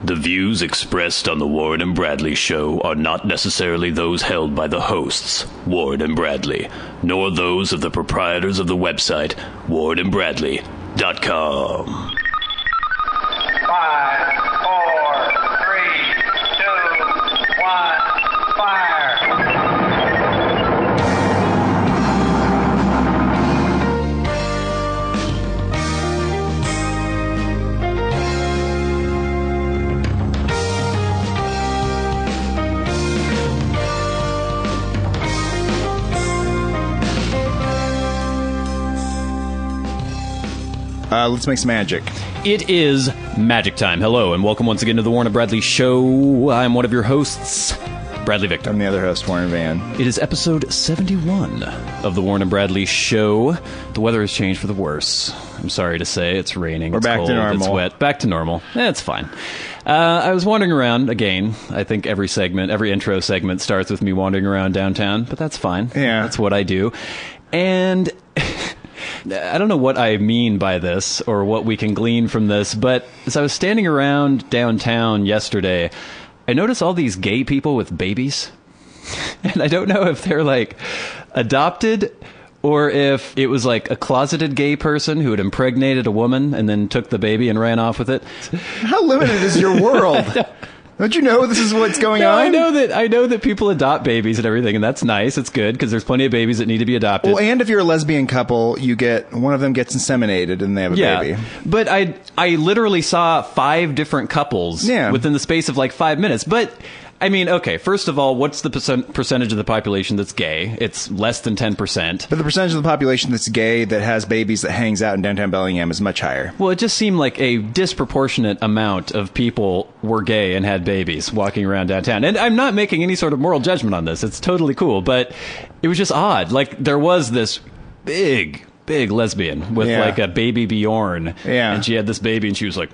The views expressed on the Warren and Bradley Show are not necessarily those held by the hosts, Warren and Bradley, nor those of the proprietors of the website, warrenandbradley.com. 5, 4, 3, 2, 1, fire! Let's make some magic. It is magic time. Hello, and welcome once again to the Warren and Bradley Show. I'm one of your hosts, Bradley Victor. I'm the other host, Warren Van. It is episode 71 of the Warren and Bradley Show. The weather has changed for the worse. I'm sorry to say. It's raining. We're it's back cold, to normal. It's wet. Back to normal. It's fine. I was wandering around again. I think every intro segment starts with me wandering around downtown, but that's fine. Yeah. That's what I do. And I don't know what I mean by this or what we can glean from this, but as I was standing around downtown yesterday, I noticed all these gay people with babies. And I don't know if they're like adopted or if it was like a closeted gay person who had impregnated a woman and then took the baby and ran off with it. How limited is your world? Don't you know this is what's going on? I know that people adopt babies and everything, and that's nice. It's good because there's plenty of babies that need to be adopted. Well, and if you're a lesbian couple, you get one of them gets inseminated and they have a baby. But I literally saw 5 different couples within the space of like 5 minutes. But I mean, okay, first of all, what's the percentage of the population that's gay? It's less than 10%. But the percentage of the population that's gay that has babies that hangs out in downtown Bellingham is much higher. Well, it just seemed like a disproportionate amount of people were gay and had babies walking around downtown. And I'm not making any sort of moral judgment on this. It's totally cool. But it was just odd. Like, there was this big lesbian with like a baby Bjorn. Yeah. And she had this baby and she was like,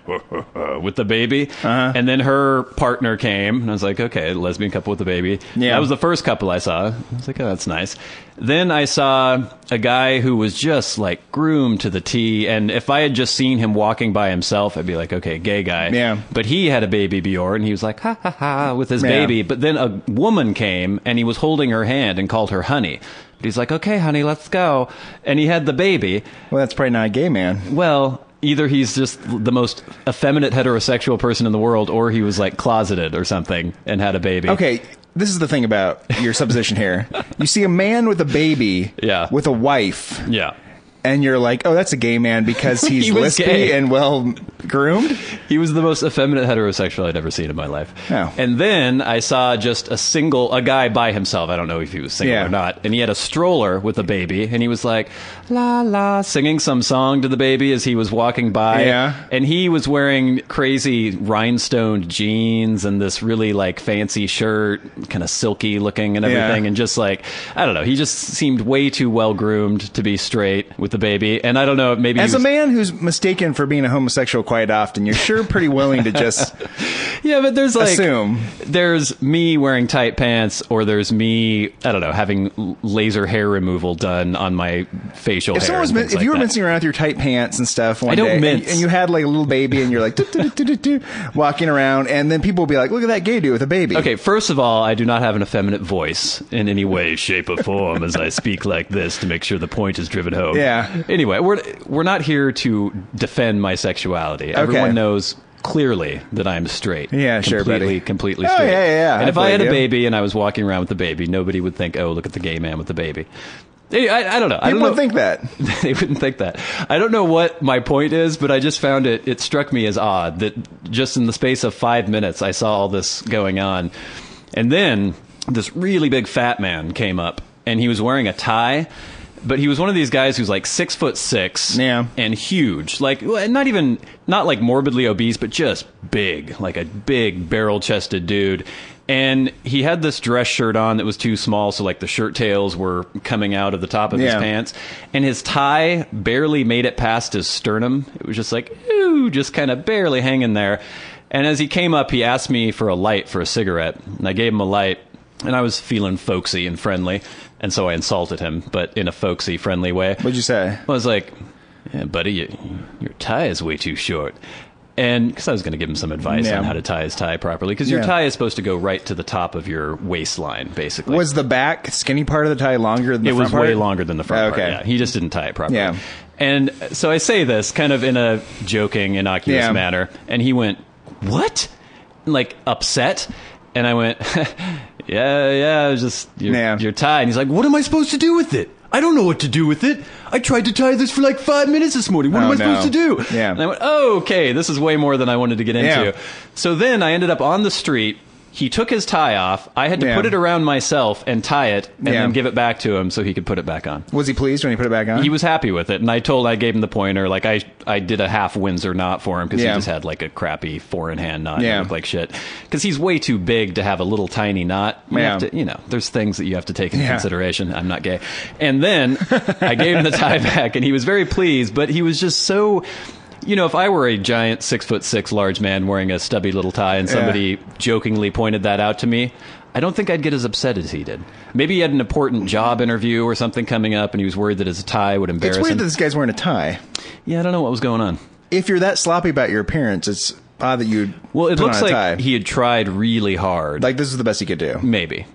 with the baby. Uh-huh. And then her partner came and I was like, okay, lesbian couple with the baby. Yeah. That was the first couple I saw. I was like, oh, that's nice. Then I saw a guy who was just like groomed to the T. And if I had just seen him walking by himself, I'd be like, okay, gay guy. Yeah. But he had a baby Bjorn and he was like, ha ha ha, with his baby. But then a woman came and he was holding her hand and called her honey. He's like, okay, honey, let's go. And he had the baby. Well, that's probably not a gay man. Well, either he's just the most effeminate heterosexual person in the world, or he was like closeted or something and had a baby. Okay, this is the thing about your supposition here. You see a man with a baby with a wife. Yeah. And you're like, oh, that's a gay man because he's lispy and well-groomed? He was the most effeminate heterosexual I'd ever seen in my life. Oh. And then I saw just a guy by himself. I don't know if he was single or not. And he had a stroller with a baby. And he was like, la, la, singing some song to the baby as he was walking by. Yeah. And he was wearing crazy rhinestoned jeans and this really like fancy shirt, kind of silky looking and everything. And just like, I don't know. He just seemed way too well-groomed to be straight with the baby. And I don't know, maybe as a man who's mistaken for being a homosexual quite often, you're sure pretty willing to just but there's like assume. There's me wearing tight pants, or there's me, I don't know, having laser hair removal done on my facial hair. If you were mincing around with your tight pants and stuff one day, mince. And you had like a little baby and you're like walking around, and then people will be like, look at that gay dude with a baby. Okay, first of all, I do not have an effeminate voice in any way, shape, or form as I speak like this to make sure the point is driven home. Yeah. Anyway, we're not here to defend my sexuality. Okay. Everyone knows clearly that I'm straight. Yeah, sure, buddy. Completely straight. Oh, yeah. And if I had a baby and I was walking around with the baby, nobody would think, oh, look at the gay man with the baby. I don't know. People wouldn't think that. They wouldn't think that. I don't know what my point is, but I just found it struck me as odd that just in the space of 5 minutes, I saw all this going on. And then this really big fat man came up and he was wearing a tie. But he was one of these guys who's like 6'6" and huge, like not like morbidly obese, but just big, like a big barrel-chested dude. And he had this dress shirt on that was too small, so like the shirt tails were coming out of the top of his pants. And his tie barely made it past his sternum. It was just like, ooh, just kind of barely hanging there. And as he came up, he asked me for a light for a cigarette, and I gave him a light. And I was feeling folksy and friendly, and so I insulted him, but in a folksy, friendly way. What'd you say? I was like, yeah, buddy, your tie is way too short. And because I was going to give him some advice on how to tie his tie properly, because your tie is supposed to go right to the top of your waistline, basically. Was the back skinny part of the tie longer than the front part? It was way longer than the front part, yeah. He just didn't tie it properly. Yeah. And so I say this kind of in a joking, innocuous manner, and he went, "What?" Like, upset. And I went, yeah, just your tie. And he's like, "What am I supposed to do with it? I don't know what to do with it. I tried to tie this for like 5 minutes this morning. What am I supposed to do?" Yeah. And I went, "Oh, okay, this is way more than I wanted to get into." Yeah. So then I ended up on the street. He took his tie off. I had to put it around myself and tie it and then give it back to him so he could put it back on. Was he pleased when he put it back on? He was happy with it. And I gave him the pointer. Like, I did a half Windsor knot for him because he just had like a crappy 4-in-hand knot. Yeah. It looked like shit. Because he's way too big to have a little tiny knot. You have to, there's things that you have to take into consideration. I'm not gay. And then I gave him the tie back and he was very pleased, but he was just so... if I were a giant 6'6" large man wearing a stubby little tie and somebody jokingly pointed that out to me, I don't think I'd get as upset as he did. Maybe he had an important job interview or something coming up and he was worried that his tie would embarrass him. It's weird that this guy's wearing a tie. Yeah, I don't know what was going on. If you're that sloppy about your appearance, it's odd that you'd Well, it put looks on a like tie. he had tried really hard. Like, this is the best he could do. Maybe.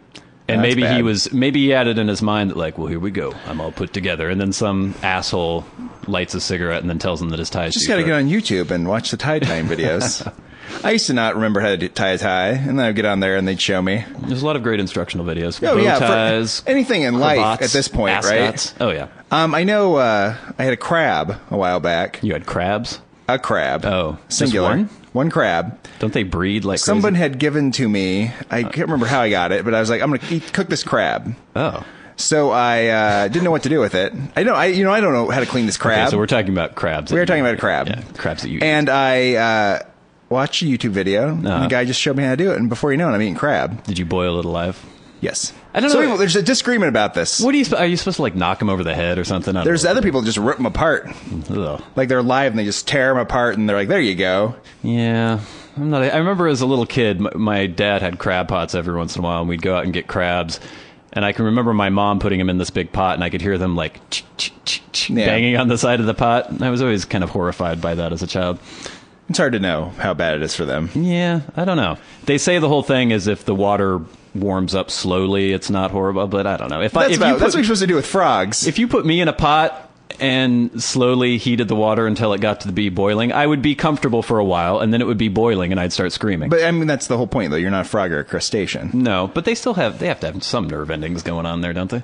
And maybe he had it in his mind that, like, well, here we go. I'm all put together. And then some asshole lights a cigarette and then tells him that his tie's Just got to get on YouTube and watch the tie tying videos. I used to not remember how to tie a tie, and then I'd get on there and they'd show me. There's a lot of great instructional videos. Oh, bow ties, for anything in life at this point, ascots. Right? Oh, yeah. I know I had a crab a while back. You had crabs? A crab. Oh. Singular. Just one? One crab. Don't they breed like Someone crazy? had given to me. I can't remember how I got it, but I was like, I'm going to cook this crab. Oh. So I didn't know what to do with it. I don't know how to clean this crab. Okay, so we're talking about crabs. We are talking about a crab. Yeah, crabs that you eat. And I watched a YouTube video. And the guy just showed me how to do it, and before you know it, I'm eating crab. Did you boil it alive? Yes. I don't know. So there's a disagreement about this. What are you supposed to like knock them over the head or something? There's other people that just rip them apart. Ugh. Like they're live and they just tear them apart and they're like, there you go. Yeah. I remember as a little kid, my dad had crab pots every once in a while and we'd go out and get crabs. And I can remember my mom putting them in this big pot and I could hear them like banging on the side of the pot. And I was always kind of horrified by that as a child. It's hard to know how bad it is for them. Yeah, I don't know. They say the whole thing is if the water warms up slowly, it's not horrible, but I don't know. That's what you're supposed to do with frogs. If you put me in a pot and slowly heated the water until it got to be boiling, I would be comfortable for a while, and then it would be boiling, and I'd start screaming. But, I mean, that's the whole point, though. You're not a frog or a crustacean. No, but they have to have some nerve endings going on there, don't they?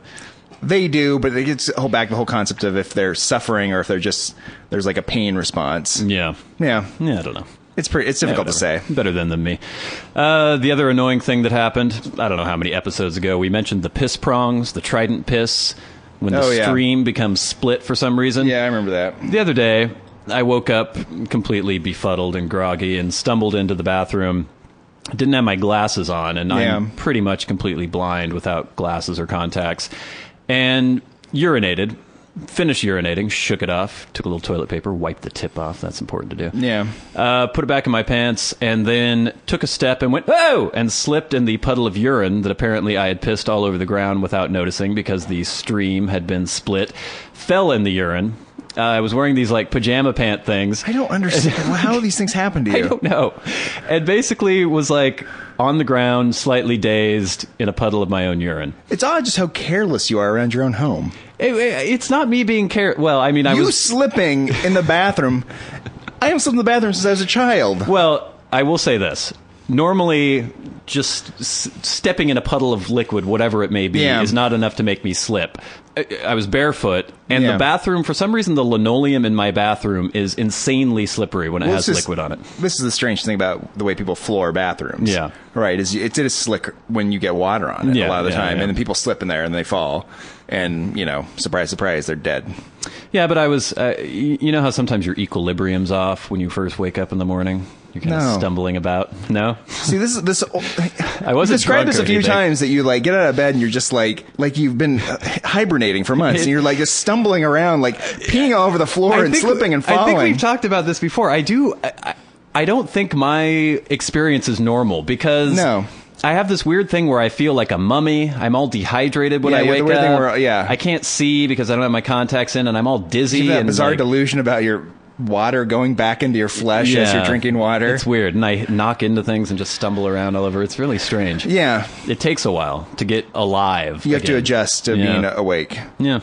They do, but it gets back the whole concept of if they're suffering or if there's like a pain response. Yeah. Yeah. Yeah, I don't know. It's difficult to say. Better than me. The other annoying thing that happened, I don't know how many episodes ago, we mentioned the piss prongs, the trident piss, when the stream becomes split for some reason. Yeah, I remember that. The other day, I woke up completely befuddled and groggy and stumbled into the bathroom. I didn't have my glasses on, and I'm pretty much completely blind without glasses or contacts. And urinated. Finished urinating, shook it off, took a little toilet paper, wiped the tip off. That's important to do. Yeah. Put it back in my pants, and then took a step and went, oh! And slipped in the puddle of urine that apparently I had pissed all over the ground without noticing because the stream had been split. Fell in the urine. I was wearing these like pajama pant things. I don't understand how these things happen to you. I don't know. And basically was like on the ground, slightly dazed, in a puddle of my own urine. It's odd just how careless you are around your own home. It's not me being careless. Well, I mean, I was slipping in the bathroom. I haven't slipped in the bathroom since I was a child. Well, I will say this. Normally, just stepping in a puddle of liquid, whatever it may be, is not enough to make me slip. I was barefoot, and the bathroom, for some reason, the linoleum in my bathroom is insanely slippery when it has liquid on it. This is the strange thing about the way people floor bathrooms. Yeah. Right, is it is slick when you get water on it a lot of the time, and then people slip in there and they fall. And, surprise, surprise, they're dead. Yeah, but I was, you know how sometimes your equilibrium's off when you first wake up in the morning? You're kind of stumbling about. No? See, this I wasn't described this a few times that you get out of bed and you're just like you've been hibernating for months and you're just stumbling around, peeing all over the floor and slipping and falling. I think we've talked about this before. I don't think my experience is normal because I have this weird thing where I feel like a mummy. I'm all dehydrated when I wake up. I can't see because I don't have my contacts in, and I'm all dizzy. You have that bizarre delusion about your water going back into your flesh as you're drinking water. It's weird. And I knock into things and just stumble around all over. It's really strange. Yeah. It takes a while to get alive. You have to adjust to being awake. Yeah.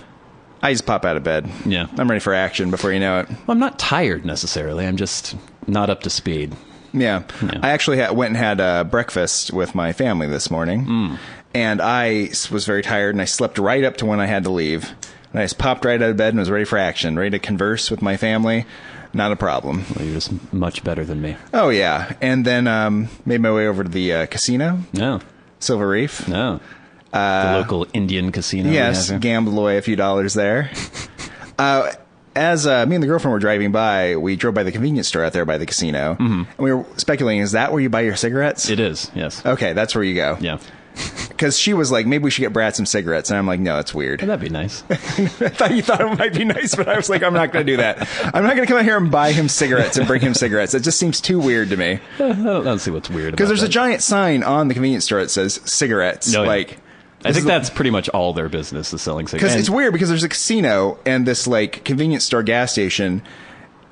I just pop out of bed. Yeah. I'm ready for action before you know it. Well, I'm not tired necessarily. I'm just not up to speed. Yeah. I actually went and had breakfast with my family this morning. And I was very tired, and I slept right up to when I had to leave. And I just popped right out of bed and was ready for action, ready to converse with my family. Not a problem. Well, you're just much better than me. Oh, yeah. And then made my way over to the casino. No. Silver Reef. No. The local Indian casino. Yes, gambled away a few dollars there. As me and the girlfriend were driving by, we drove by the convenience store out there by the casino. And we were speculating, is that where you buy your cigarettes? It is, yes. Okay, that's where you go. Yeah. Because she was like, maybe we should get Brad some cigarettes. And I'm like, no, that's weird. Well, that'd be nice. I thought you thought it might be nice, but I was like, I'm not going to do that. I'm not going to come out here and buy him cigarettes and bring him cigarettes. It just seems too weird to me. I don't see what's weird about that. Because there's a giant sign on the convenience store that says cigarettes. No, like, I think that's pretty much all their business is selling cigarettes. Because it's weird because there's a casino and this like convenience store gas station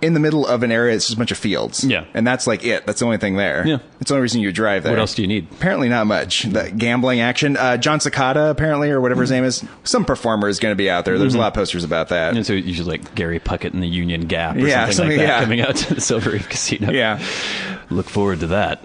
in the middle of an area that's just a bunch of fields. Yeah. And that's like it. That's the only thing there. Yeah. It's the only reason you drive there. What else do you need? Apparently not much. The gambling action. John Cicada, apparently, or whatever his name is. Some performer is going to be out there. There's a lot of posters about that. And so usually like Gary Puckett in the Union Gap or something like that coming out to the Silver Reef Casino. Yeah. Look forward to that.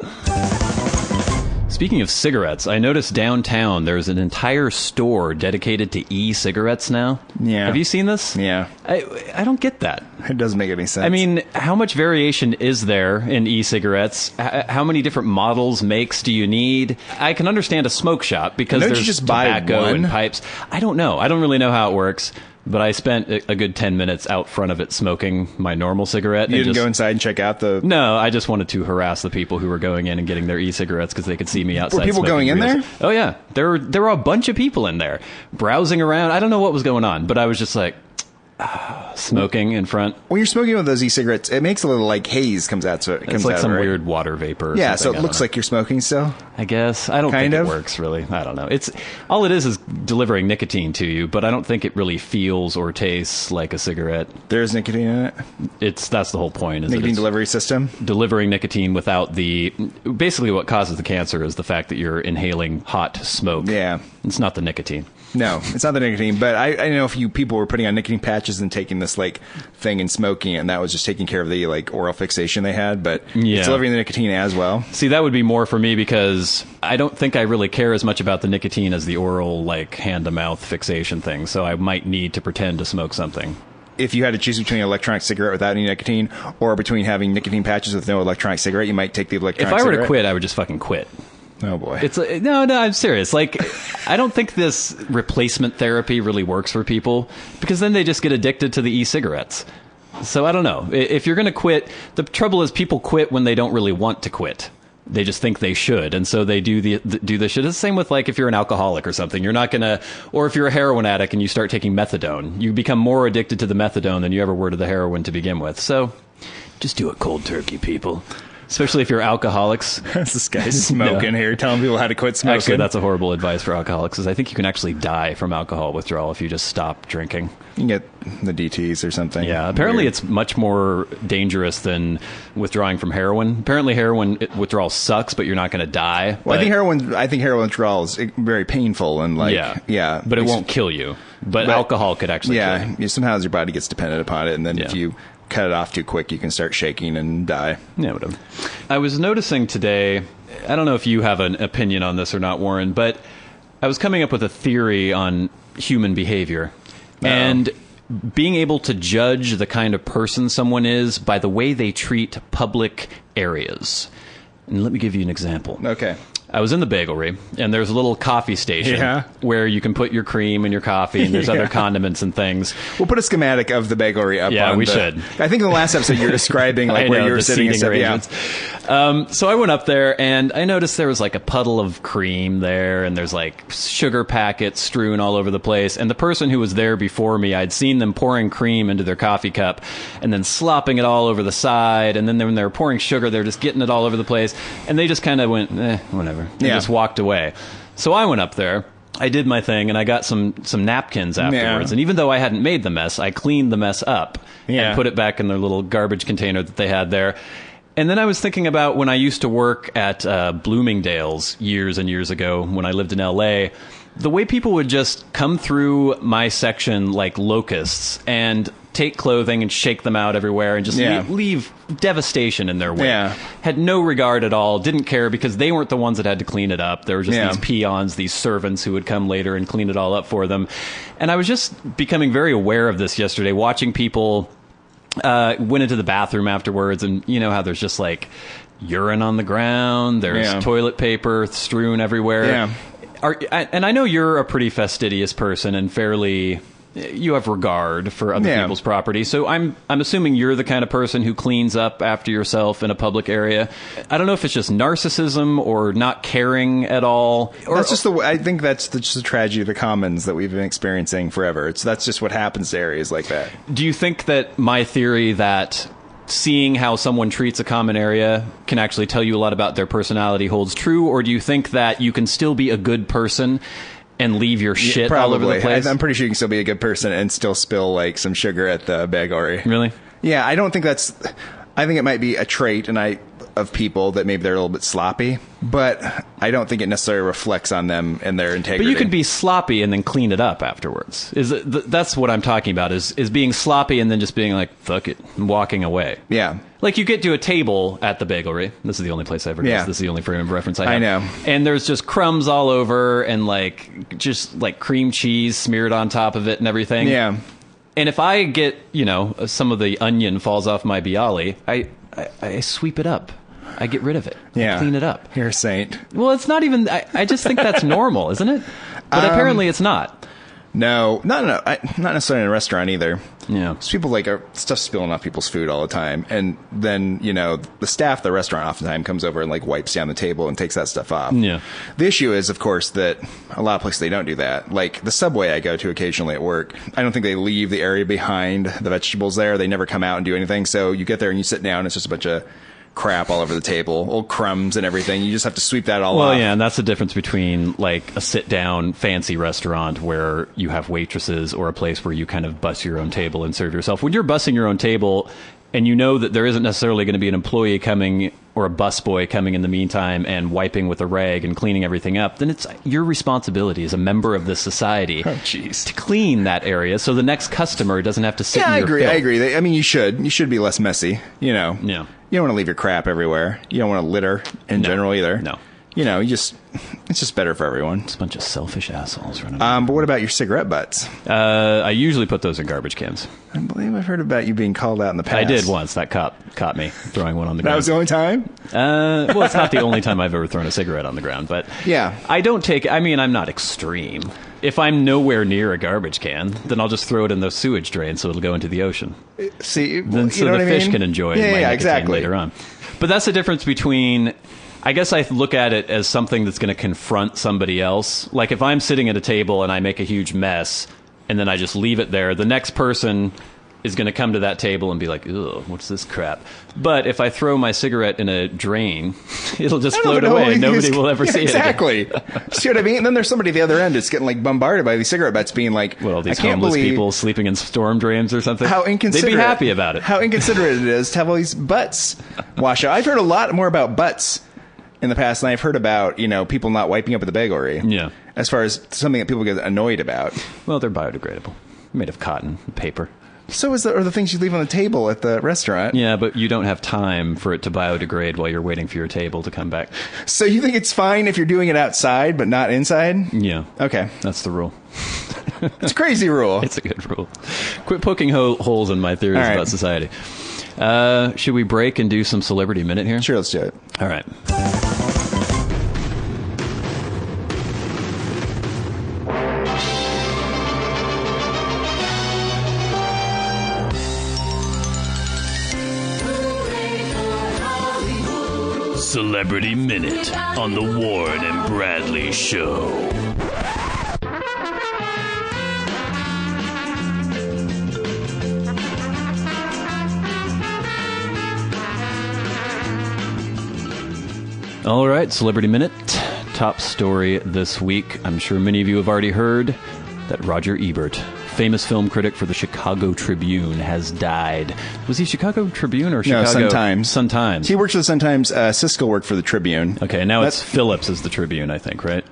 Speaking of cigarettes, I noticed downtown there's an entire store dedicated to e-cigarettes now. Yeah. Have you seen this? Yeah. I don't get that. It doesn't make any sense. I mean, how much variation is there in e-cigarettes? How many different models, makes do you need? I can understand a smoke shop because there's just buy tobacco one? and pipes. I don't know. I don't really know how it works. But I spent a good 10 minutes out front of it smoking my normal cigarette. You didn't go inside and check out the... No, I just wanted to harass the people who were going in and getting their e-cigarettes because they could see me outside. Were people going in there? Oh, yeah. There were a bunch of people in there browsing around. I don't know what was going on, but I was just like... smoking in front. When you're smoking with those e-cigarettes, it makes a little like haze comes out. So it comes it's like out, some right? weird water vapor. Or yeah, something. so it looks like you're smoking still. I guess I don't think it works really. I don't know. It's all it is delivering nicotine to you, but I don't think it really feels or tastes like a cigarette. There's nicotine in it. That's the whole point. Is nicotine delivery system. Delivering nicotine without basically what causes the cancer is the fact that you're inhaling hot smoke. Yeah, it's not the nicotine. No, it's not the nicotine, but I know a few people were putting on nicotine patches and taking this like thing and smoking it, and that was just taking care of the like oral fixation they had, but it's delivering the nicotine as well. See, that would be more for me because I don't think I really care as much about the nicotine as the oral like hand-to-mouth fixation thing, so I might need to pretend to smoke something. If you had to choose between an electronic cigarette without any nicotine or between having nicotine patches with no electronic cigarette, you might take the electronic cigarette. If I were to quit, I would just fucking quit. Oh boy. It's no, I'm serious. Like, I don't think this replacement therapy really works for people because then they just get addicted to the e-cigarettes. So I don't know. If you're going to quit, the trouble is people quit when they don't really want to quit. They just think they should, and so they do the shit. It's the same with like if you're an alcoholic or something. You're not gonna, or if you're a heroin addict and you start taking methadone, you become more addicted to the methadone than you ever were to the heroin to begin with. So just do it cold turkey, people. Especially if you're alcoholics. This guy's smoking here, telling people how to quit smoking. Actually, that's a horrible advice for alcoholics, because I think you can actually die from alcohol withdrawal if you just stop drinking. You can get the DTs or something. Yeah, apparently it's much more dangerous than withdrawing from heroin. Apparently heroin withdrawal sucks, but you're not going to die. Well, I think heroin withdrawal is very painful and like yeah, but it won't kill you. But alcohol could actually kill you. Somehow your body gets dependent upon it, and then if you cut it off too quick, you can start shaking and die. Yeah, whatever. I was noticing today, I don't know if you have an opinion on this or not, Warren, but I was coming up with a theory on human behavior. And being able to judge the kind of person someone is by the way they treat public areas. And let me give you an example. Okay. I was in the bagelry, and there's a little coffee station where you can put your cream in your coffee, and there's other condiments and things. We'll put a schematic of the bagelry up. Yeah, we should. I think in the last episode you were describing like where you were sitting and stuff. So I went up there, and I noticed there was like a puddle of cream there, and there's like sugar packets strewn all over the place. And the person who was there before me, I'd seen them pouring cream into their coffee cup and then slopping it all over the side. And then when they were pouring sugar, they're just getting it all over the place. And they just kind of went, whatever. And just walked away. So I went up there, I did my thing, and I got some napkins afterwards. And even though I hadn't made the mess, I cleaned the mess up and put it back in their little garbage container that they had there. And then I was thinking about when I used to work at Bloomingdale's years and years ago when I lived in L.A., the way people would just come through my section like locusts and take clothing and shake them out everywhere and just leave devastation in their wake. Had no regard at all, didn't care because they weren't the ones that had to clean it up. There were just these peons, these servants who would come later and clean it all up for them. And I was just becoming very aware of this yesterday, watching people went into the bathroom afterwards, and you know how there's just like urine on the ground, there's toilet paper strewn everywhere. And I know you're a pretty fastidious person and fairly, you have regard for other people's property. So I'm assuming you're the kind of person who cleans up after yourself in a public area. I don't know if it's just narcissism or not caring at all. That's just I think that's just the tragedy of the commons that we've been experiencing forever. That's just what happens to areas like that. Do you think that my theory that seeing how someone treats a common area can actually tell you a lot about their personality holds true, or do you think that you can still be a good person and leave your shit all over the place? I'm pretty sure you can still be a good person and still spill like some sugar at the bagory. Really? Yeah, I don't think that's... I think it might be a trait of people that maybe they're a little bit sloppy, but I don't think it necessarily reflects on them and their integrity. But you can be sloppy and then clean it up afterwards. That's what I'm talking about, is being sloppy and then just being like, fuck it, and walking away. Yeah. Like you get to a table at the bagelry. This is the only place I ever go. This is the only frame of reference I have. I know. And there's just crumbs all over and like just like cream cheese smeared on top of it and everything. Yeah. And if I get, some of the onion falls off my bialy, I sweep it up. I get rid of it. I clean it up. You're a saint. Well, it's not even... I just think that's normal, isn't it? But apparently it's not. No. Not necessarily in a restaurant either. Yeah. Because people stuff spilling off people's food all the time. And then, the staff at the restaurant oftentimes comes over and like wipes down the table and takes that stuff off. Yeah. The issue is, of course, that a lot of places they don't do that. Like the Subway I go to occasionally at work, I don't think they leave the area behind the vegetables there. They never come out and do anything. So you get there and you sit down, it's just a bunch of crap all over the table, old crumbs and everything. You just have to sweep that all off. Well, yeah, and that's the difference between like a sit-down fancy restaurant where you have waitresses or a place where you kind of bus your own table and serve yourself. When you're bussing your own table and you know that there isn't necessarily going to be an employee coming or a busboy coming in the meantime and wiping with a rag and cleaning everything up, then it's your responsibility as a member of this society to clean that area so the next customer doesn't have to sit in your filth. I agree. I mean, you should be less messy, Yeah. You don't want to leave your crap everywhere. You don't want to litter in general either. No. It's just better for everyone. It's a bunch of selfish assholes running around. But what about your cigarette butts? I usually put those in garbage cans. I believe I've heard about you being called out in the past. I did once. That caught me throwing one on the ground. That was the only time? Well, it's not the only time I've ever thrown a cigarette on the ground, but yeah. I don't take... I mean, I'm not extreme. If I'm nowhere near a garbage can, then I'll just throw it in the sewage drain so it'll go into the ocean. See, then so the fish can enjoy my nicotine later on. But that's the difference between... I guess I look at it as something that's going to confront somebody else. Like if I'm sitting at a table and I make a huge mess and then I just leave it there, the next person is going to come to that table and be like, ugh, what's this crap? But if I throw my cigarette in a drain, it'll just float away and nobody will ever see it again. See what I mean? And then there's somebody at the other end that's getting like bombarded by these cigarette butts being like, well, these homeless people sleeping in storm drains or something. How inconsiderate. They'd be happy about it. How inconsiderate it is to have all these butts wash out. I've heard a lot more about butts in the past, and I've heard about, people not wiping up at the bagelry. Yeah. As far as something that people get annoyed about. Well, they're biodegradable. Made of cotton, paper. So are the things you leave on the table at the restaurant. Yeah, but you don't have time for it to biodegrade while you're waiting for your table to come back. So you think it's fine if you're doing it outside, but not inside? Yeah. Okay. That's the rule. It's a crazy rule. It's a good rule. Quit poking holes in my theories about society. Should we break and do some Celebrity Minute here? Sure, let's do it. All right. Celebrity Minute on the Warren and Bradley Show. All right, Celebrity Minute. top story this week. I'm sure many of you have already heard that Roger Ebert, famous film critic for the Chicago Tribune, has died. Was he Chicago Tribune or Chicago? No, Sun-Times. Sun-Times. He worked for the Sun-Times. Siskel worked for the Tribune. Okay, now it's Phillips is the Tribune, I think, right?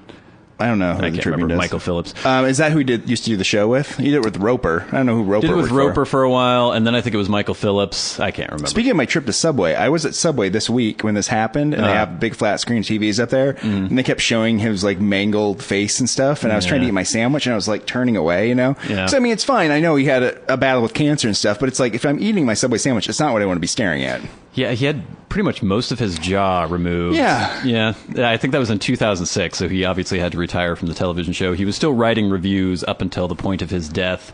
I don't know who I the can't Tribune remember. does. Michael Phillips. Is that who he used to do the show with? He did it with Roper. I don't know who Roper did it with worked Roper for a while, and then I think it was Michael Phillips. I can't remember. Speaking of my trip to Subway, I was at Subway this week when this happened, and they have big flat screen TVs up there, and they kept showing his like mangled face and stuff, and I was trying to eat my sandwich, and I was like turning away, you know? Yeah. So I mean, it's fine. I know he had a battle with cancer and stuff, but it's like if I'm eating my Subway sandwich, it's not what I want to be staring at. Yeah, he had pretty much most of his jaw removed. Yeah. I think that was in 2006, so he obviously had to retire from the television show. He was still writing reviews up until the point of his death.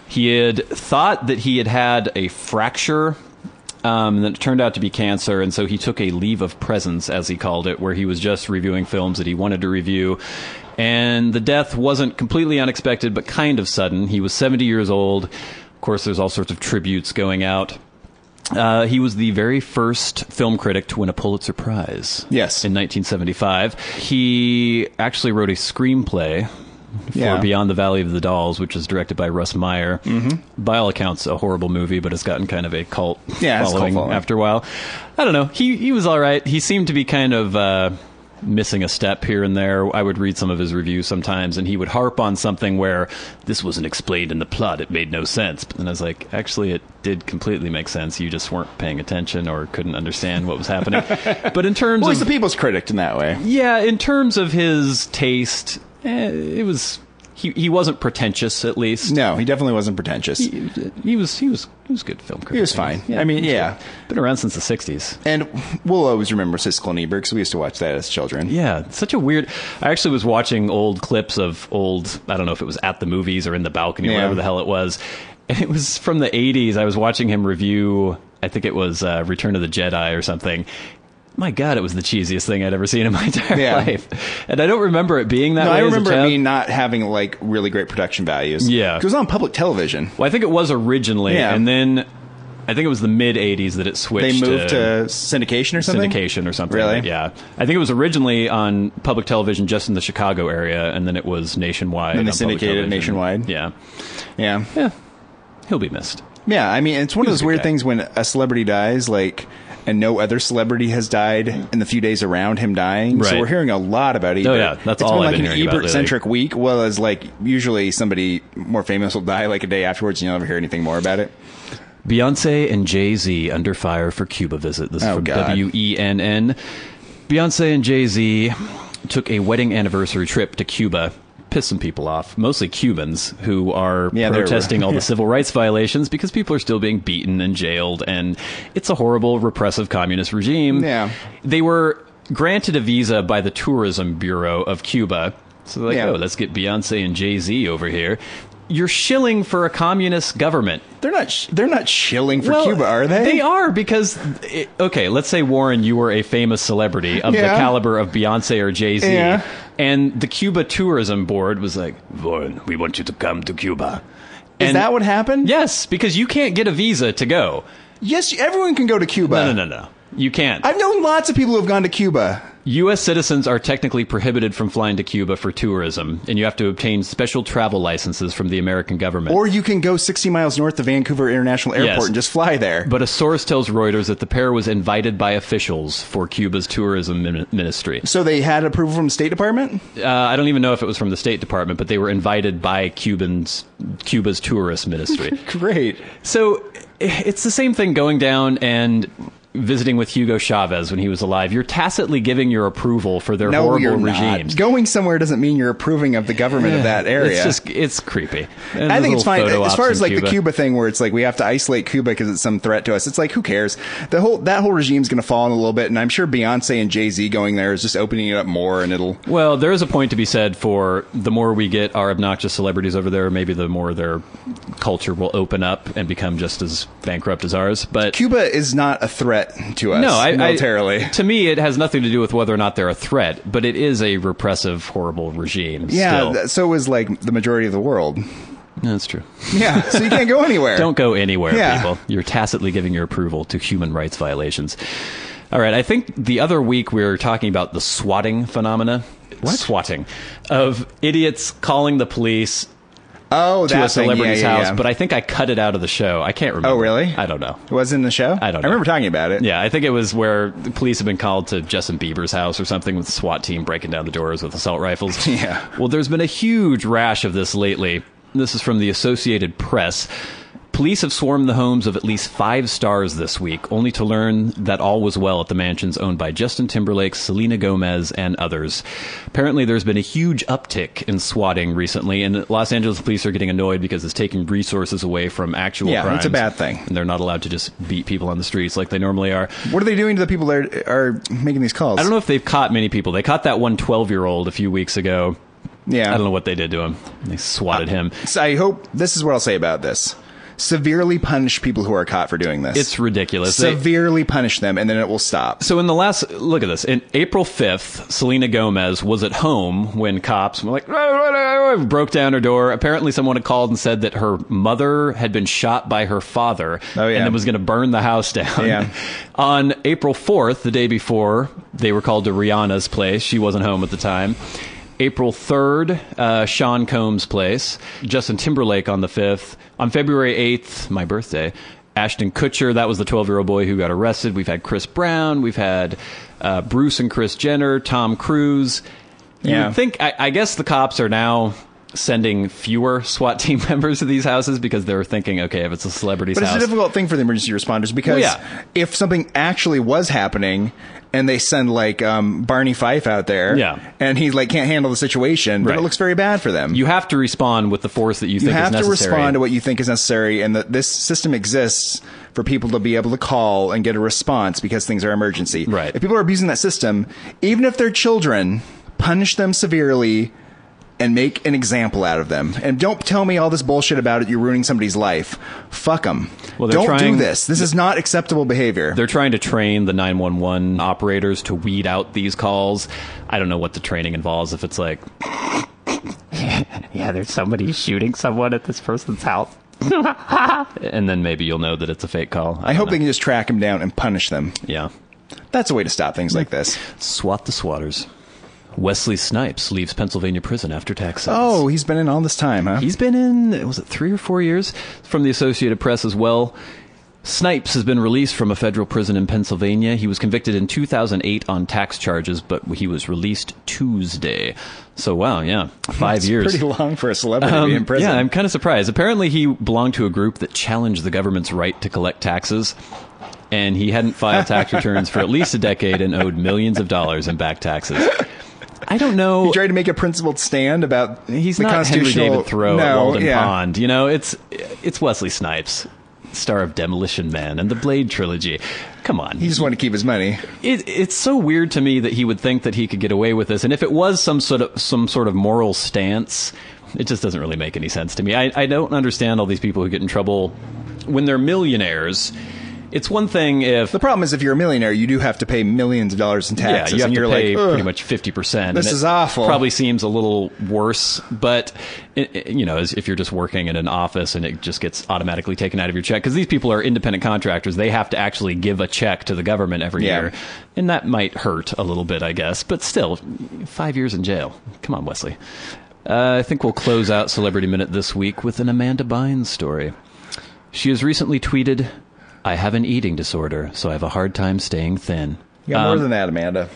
He had thought that he had a fracture, and it turned out to be cancer, and so he took a leave of presence, as he called it, where he was just reviewing films that he wanted to review. And the death wasn't completely unexpected, but kind of sudden. He was 70 years old. Of course, there's all sorts of tributes going out. He was the very first film critic to win a Pulitzer Prize. Yes. In 1975. He actually wrote a screenplay for Beyond the Valley of the Dolls, which is directed by Russ Meyer. By all accounts, a horrible movie, but it's gotten kind of a cult following after a while. I don't know. He was all right. He seemed to be kind of missing a step here and there. I would read some of his reviews sometimes, and he would harp on something where this wasn't explained in the plot. It made no sense. But then I was like, actually, it did completely make sense. You just weren't paying attention or couldn't understand what was happening. But in terms of... he's the people's critic in that way. Yeah, in terms of his taste, it was... He wasn't pretentious, at least. No, he definitely wasn't pretentious. He was good film critic. He was fine. Yeah, I mean, yeah. Been around since the 60s. And we'll always remember Siskel and Ebert because we used to watch that as children. Yeah, such a weird... I actually was watching old clips of old... I don't know if it was at the movies or in the balcony or whatever the hell it was. And it was from the 80s. I was watching him review... I think it was Return of the Jedi or something. My God, it was the cheesiest thing I'd ever seen in my entire life. And I don't remember it being that way. I remember it being not having like really great production values. Yeah. It was on public television. Well, I think it was originally. Yeah. And then I think it was the mid-'80s that it switched. They moved to syndication or something? Syndication or something. Really? Yeah. I think it was originally on public television just in the Chicago area, and then it was nationwide. And they syndicated nationwide? Yeah. Yeah. Yeah. He'll be missed. Yeah, I mean, it's one of those weird things when a celebrity dies, like... and no other celebrity has died in the few days around him dying. Right. So we're hearing a lot about Ebert. Oh, yeah. That's all I've been hearing about lately. It's been like an Ebert-centric week, well as like usually somebody more famous will die like a day afterwards and you'll never hear anything more about it. Beyonce and Jay-Z under fire for Cuba visit. This is from WENN. Beyonce and Jay-Z took a wedding anniversary trip to Cuba. Pissed some people off, mostly Cubans, who are protesting all the civil rights violations because people are still being beaten and jailed, and it's a horrible, repressive communist regime. Yeah. They were granted a visa by the Tourism Bureau of Cuba. So they're like, oh, let's get Beyonce and Jay-Z over here. You're shilling for a communist government. They're not shilling for Cuba, are they? They are because, okay, let's say, Warren, you were a famous celebrity of the caliber of Beyonce or Jay-Z. Yeah. And the Cuba Tourism Board was like, Warren, we want you to come to Cuba. Is that what happened? Yes, because you can't get a visa to go. Yes, everyone can go to Cuba. No. You can't. I've known lots of people who have gone to Cuba. U.S. citizens are technically prohibited from flying to Cuba for tourism, and you have to obtain special travel licenses from the American government. Or you can go 60 miles north of Vancouver International Airport and just fly there. But a source tells Reuters that the pair was invited by officials for Cuba's tourism ministry. So they had approval from the State Department? I don't even know if it was from the State Department, but they were invited by Cuba's tourist ministry. Great. So it's the same thing going down and visiting with Hugo Chavez when he was alive. You're tacitly giving your approval for their horrible regimes. Going somewhere doesn't mean you're approving of the government of that area. It's creepy. And I think it's fine. As far as like Cuba. The Cuba thing where it's like we have to isolate Cuba because it's some threat to us. It's like, who cares? That whole regime's going to fall in a little bit, and I'm sure Beyonce and Jay-Z going there is just opening it up more, and it'll... Well, there is a point to be said for the more we get our obnoxious celebrities over there, maybe the more their culture will open up and become just as bankrupt as ours. But Cuba is not a threat to us. No, militarily. To me, it has nothing to do with whether or not they're a threat, but it is a repressive, horrible regime. Yeah, still. So is like the majority of the world. That's true. Yeah, so you can't go anywhere. Don't go anywhere, people. You're tacitly giving your approval to human rights violations. All right, I think the other week we were talking about the swatting phenomena. swatting, of idiots calling the police to a celebrity's house, but I think I cut it out of the show. I can't remember. Oh, really? I don't know. It was in the show? I don't know. I remember talking about it. Yeah, I think it was where the police have been called to Justin Bieber's house or something with the SWAT team breaking down the doors with assault rifles. Yeah. Well, there's been a huge rash of this lately. This is from the Associated Press. Police have swarmed the homes of at least 5 stars this week, only to learn that all was well at the mansions owned by Justin Timberlake, Selena Gomez, and others. Apparently, there's been a huge uptick in swatting recently, and Los Angeles police are getting annoyed because it's taking resources away from actual crimes. Yeah, it's a bad thing. And they're not allowed to just beat people on the streets like they normally are. What are they doing to the people that are making these calls? I don't know if they've caught many people. They caught that one 12-year-old a few weeks ago. Yeah. I don't know what they did to him. They swatted him. So I hope, this is what I'll say about this. Severely punish people who are caught for doing this. It's ridiculous. Severely punish them, and then it will stop. So in the last, look at this. In April 5th, Selena Gomez was at home when cops were like, broke down her door. Apparently someone had called and said that her mother had been shot by her father and then was going to burn the house down. Yeah. On April 4th, the day before, they were called to Rihanna's place. She wasn't home at the time. April 3rd, Sean Combs' place. Justin Timberlake on the 5th. On February 8th, my birthday, Ashton Kutcher, that was the 12-year-old boy who got arrested. We've had Chris Brown. We've had Bruce and Kris Jenner, Tom Cruise. You would think, I guess the cops are now sending fewer SWAT team members to these houses because they're thinking, okay, if it's a celebrity's house. But it's a difficult thing for the emergency responders because if something actually was happening and they send like Barney Fife out there and he like can't handle the situation, but it looks very bad for them. You have to respond with the force that you think is necessary. You have to respond to what you think is necessary, and that this system exists for people to be able to call and get a response because things are emergency. Right. If people are abusing that system, even if they're children, punish them severely and make an example out of them. And don't tell me all this bullshit about it. You're ruining somebody's life. Fuck them. Well, don't do this. This is not acceptable behavior. They're trying to train the 911 operators to weed out these calls. I don't know what the training involves. If it's like, yeah, there's somebody shooting someone at this person's house. And then maybe you'll know that it's a fake call. I hope they can just track them down and punish them. Yeah. That's a way to stop things like this. SWAT the swatters. Wesley Snipes leaves Pennsylvania prison after tax sentence. Oh, he's been in all this time, huh? He's been in, was it 3 or 4 years? From the Associated Press as well. Snipes has been released from a federal prison in Pennsylvania. He was convicted in 2008 on tax charges, but he was released Tuesday. So, wow, 5 years. Pretty long for a celebrity to be in prison. Yeah, I'm kind of surprised. Apparently, he belonged to a group that challenged the government's right to collect taxes. And he hadn't filed tax returns for at least a decade and owed millions of dollars in back taxes. I don't know. He tried to make a principled stand about he's the not constitutional... Henry David Thoreau at Walden Pond. You know, it's Wesley Snipes, star of Demolition Man and the Blade trilogy. Come on. He just wanted to keep his money. It's so weird to me that he would think that he could get away with this. And if it was some sort of moral stance, it just doesn't really make any sense to me. I don't understand all these people who get in trouble when they're millionaires. It's one thing if... The problem is if you're a millionaire, you do have to pay millions of dollars in taxes. Yeah, you have to pay pretty much 50%. This is awful. Probably seems a little worse, but, if you're just working in an office and it just gets automatically taken out of your check, because these people are independent contractors, they have to actually give a check to the government every year. And that might hurt a little bit, I guess. But still, 5 years in jail. Come on, Wesley. I think we'll close out Celebrity Minute this week with an Amanda Bynes story. She has recently tweeted... I have an eating disorder, so I have a hard time staying thin. You got more than that, Amanda.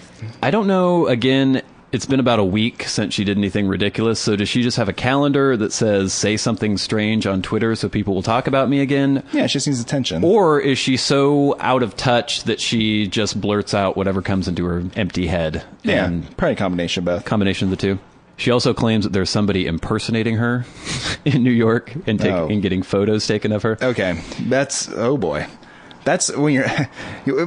I don't know. Again, it's been about a week since she did anything ridiculous. So does she just have a calendar that says, say something strange on Twitter so people will talk about me again? Yeah, she just needs attention. Or is she so out of touch that she just blurts out whatever comes into her empty head? Yeah, and probably a combination of both. Combination of the two. She also claims that there's somebody impersonating her in New York and getting photos taken of her. Okay, oh boy. That's when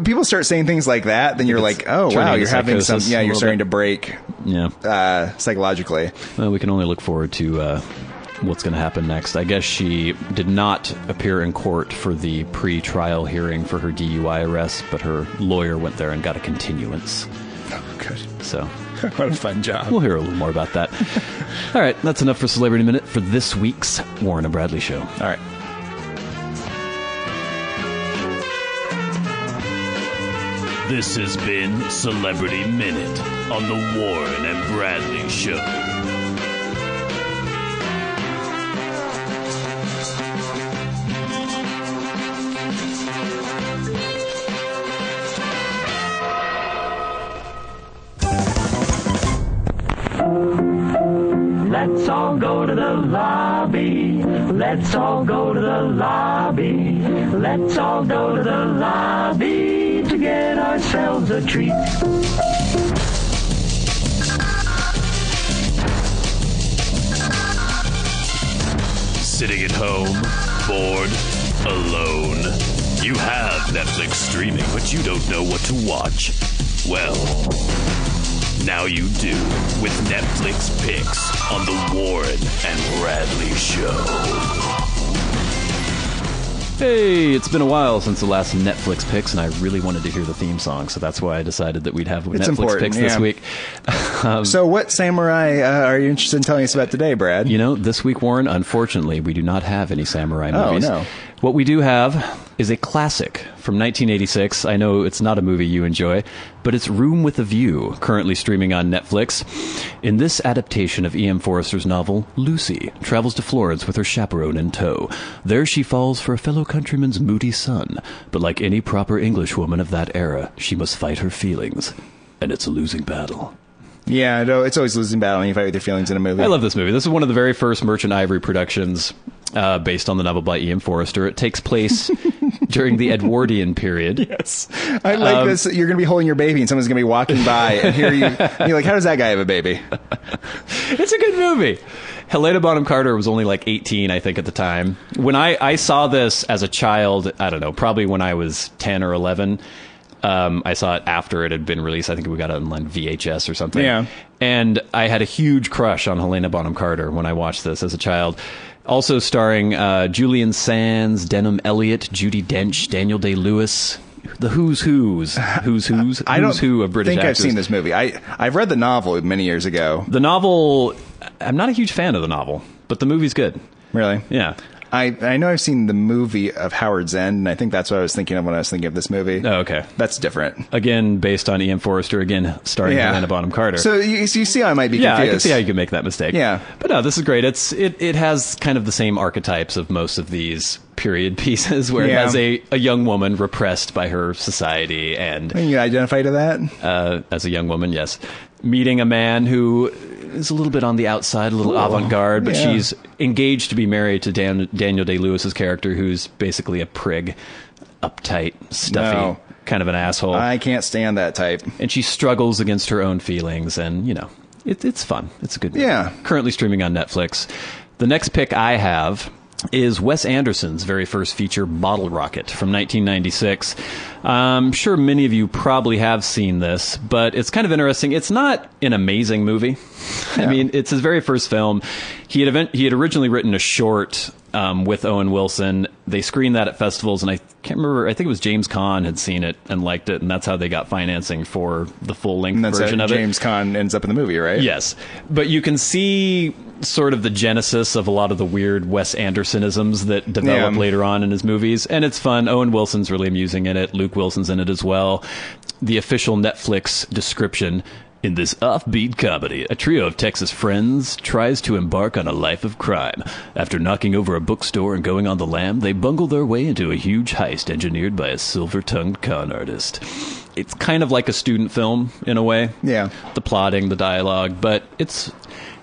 people start saying things like that, then you're like, oh, wow, you're having some, you're starting to break psychologically. Well, we can only look forward to what's going to happen next. I guess she did not appear in court for the pre-trial hearing for her DUI arrest, but her lawyer went there and got a continuance. Oh, good. So... What a fun job. We'll hear a little more about that. All right, that's enough for Celebrity Minute for this week's Warren and Bradley Show. All right. This has been Celebrity Minute on the Warren and Bradley Show. Let's all go to the lobby. Let's all go to the lobby. Let's all go to the lobby to get ourselves a treat. Sitting at home, bored, alone. You have Netflix streaming, but you don't know what to watch. Well, now you do with Netflix Pix on the Warren and Bradley Show. Hey, it's been a while since the last Netflix Picks, and I really wanted to hear the theme song, so that's why I decided that we'd have Netflix Picks this week. So what samurai are you interested in telling us about today, Brad? You know, this week, Warren, unfortunately, we do not have any samurai movies. Oh, no. What we do have is a classic from 1986. I know it's not a movie you enjoy, but it's Room with a View, currently streaming on Netflix. In this adaptation of E.M. Forster's novel, Lucy travels to Florence with her chaperone in tow. There she falls for a fellow countryman's moody son, but like any proper Englishwoman of that era, she must fight her feelings, and it's a losing battle. Yeah, no, it's always a losing battle when you fight with your feelings in a movie. I love this movie. This is one of the very first Merchant Ivory productions based on the novel by E.M. Forster. It takes place during the Edwardian period. Yes. I like this. You're going to be holding your baby and someone's going to be walking by and hear you. And you're like, how does that guy have a baby? It's a good movie. Helena Bonham Carter was only like 18, I think, at the time. When I saw this as a child, I don't know, probably when I was 10 or 11. I saw it after it had been released. I think we got it on like VHS or something. Yeah. And I had a huge crush on Helena Bonham Carter when I watched this as a child. Also starring Julian Sands, Denham Elliott, Judi Dench, Daniel Day-Lewis. The who's who of British actors. I don't think I've seen this movie. I've read the novel many years ago. The novel, I'm not a huge fan of the novel, but the movie's good. Really? Yeah. I know I've seen the movie of Howard's End, and I think that's what I was thinking of when I was thinking of this movie. Oh, okay. That's different. Again, based on E.M. Forster, again, starring Helena Bonham Carter. So you see how I might be confused. Yeah, I can see how you could make that mistake. Yeah. But no, this is great. It has kind of the same archetypes of most of these period pieces, where it has a young woman repressed by her society. And you identify to that? As a young woman, yes. Meeting a man who is a little bit on the outside, a little avant-garde, but she's engaged to be married to Daniel Day-Lewis's character, who's basically a prig, uptight, stuffy, kind of an asshole. I can't stand that type. And she struggles against her own feelings, and, you know, it's fun. It's a good movie. Yeah. Currently streaming on Netflix. The next pick I have is Wes Anderson's very first feature, Bottle Rocket, from 1996. I'm sure many of you probably have seen this, but it's kind of interesting. It's not an amazing movie. I mean, it's his very first film. He had originally written a short with Owen Wilson. They screened that at festivals, and I can't remember. I think it was James Caan had seen it and liked it, and that's how they got financing for the full-length version of it. James Caan ends up in the movie, right? Yes. But you can see sort of the genesis of a lot of the weird Wes Andersonisms that develop later on in his movies, and it's fun. Owen Wilson's really amusing in it. Luke Wilson's in it as well. The official Netflix description: in this offbeat comedy, a trio of Texas friends tries to embark on a life of crime. After knocking over a bookstore and going on the lam, they bungle their way into a huge heist engineered by a silver-tongued con artist. It's kind of like a student film in a way. Yeah. The plotting, the dialogue, but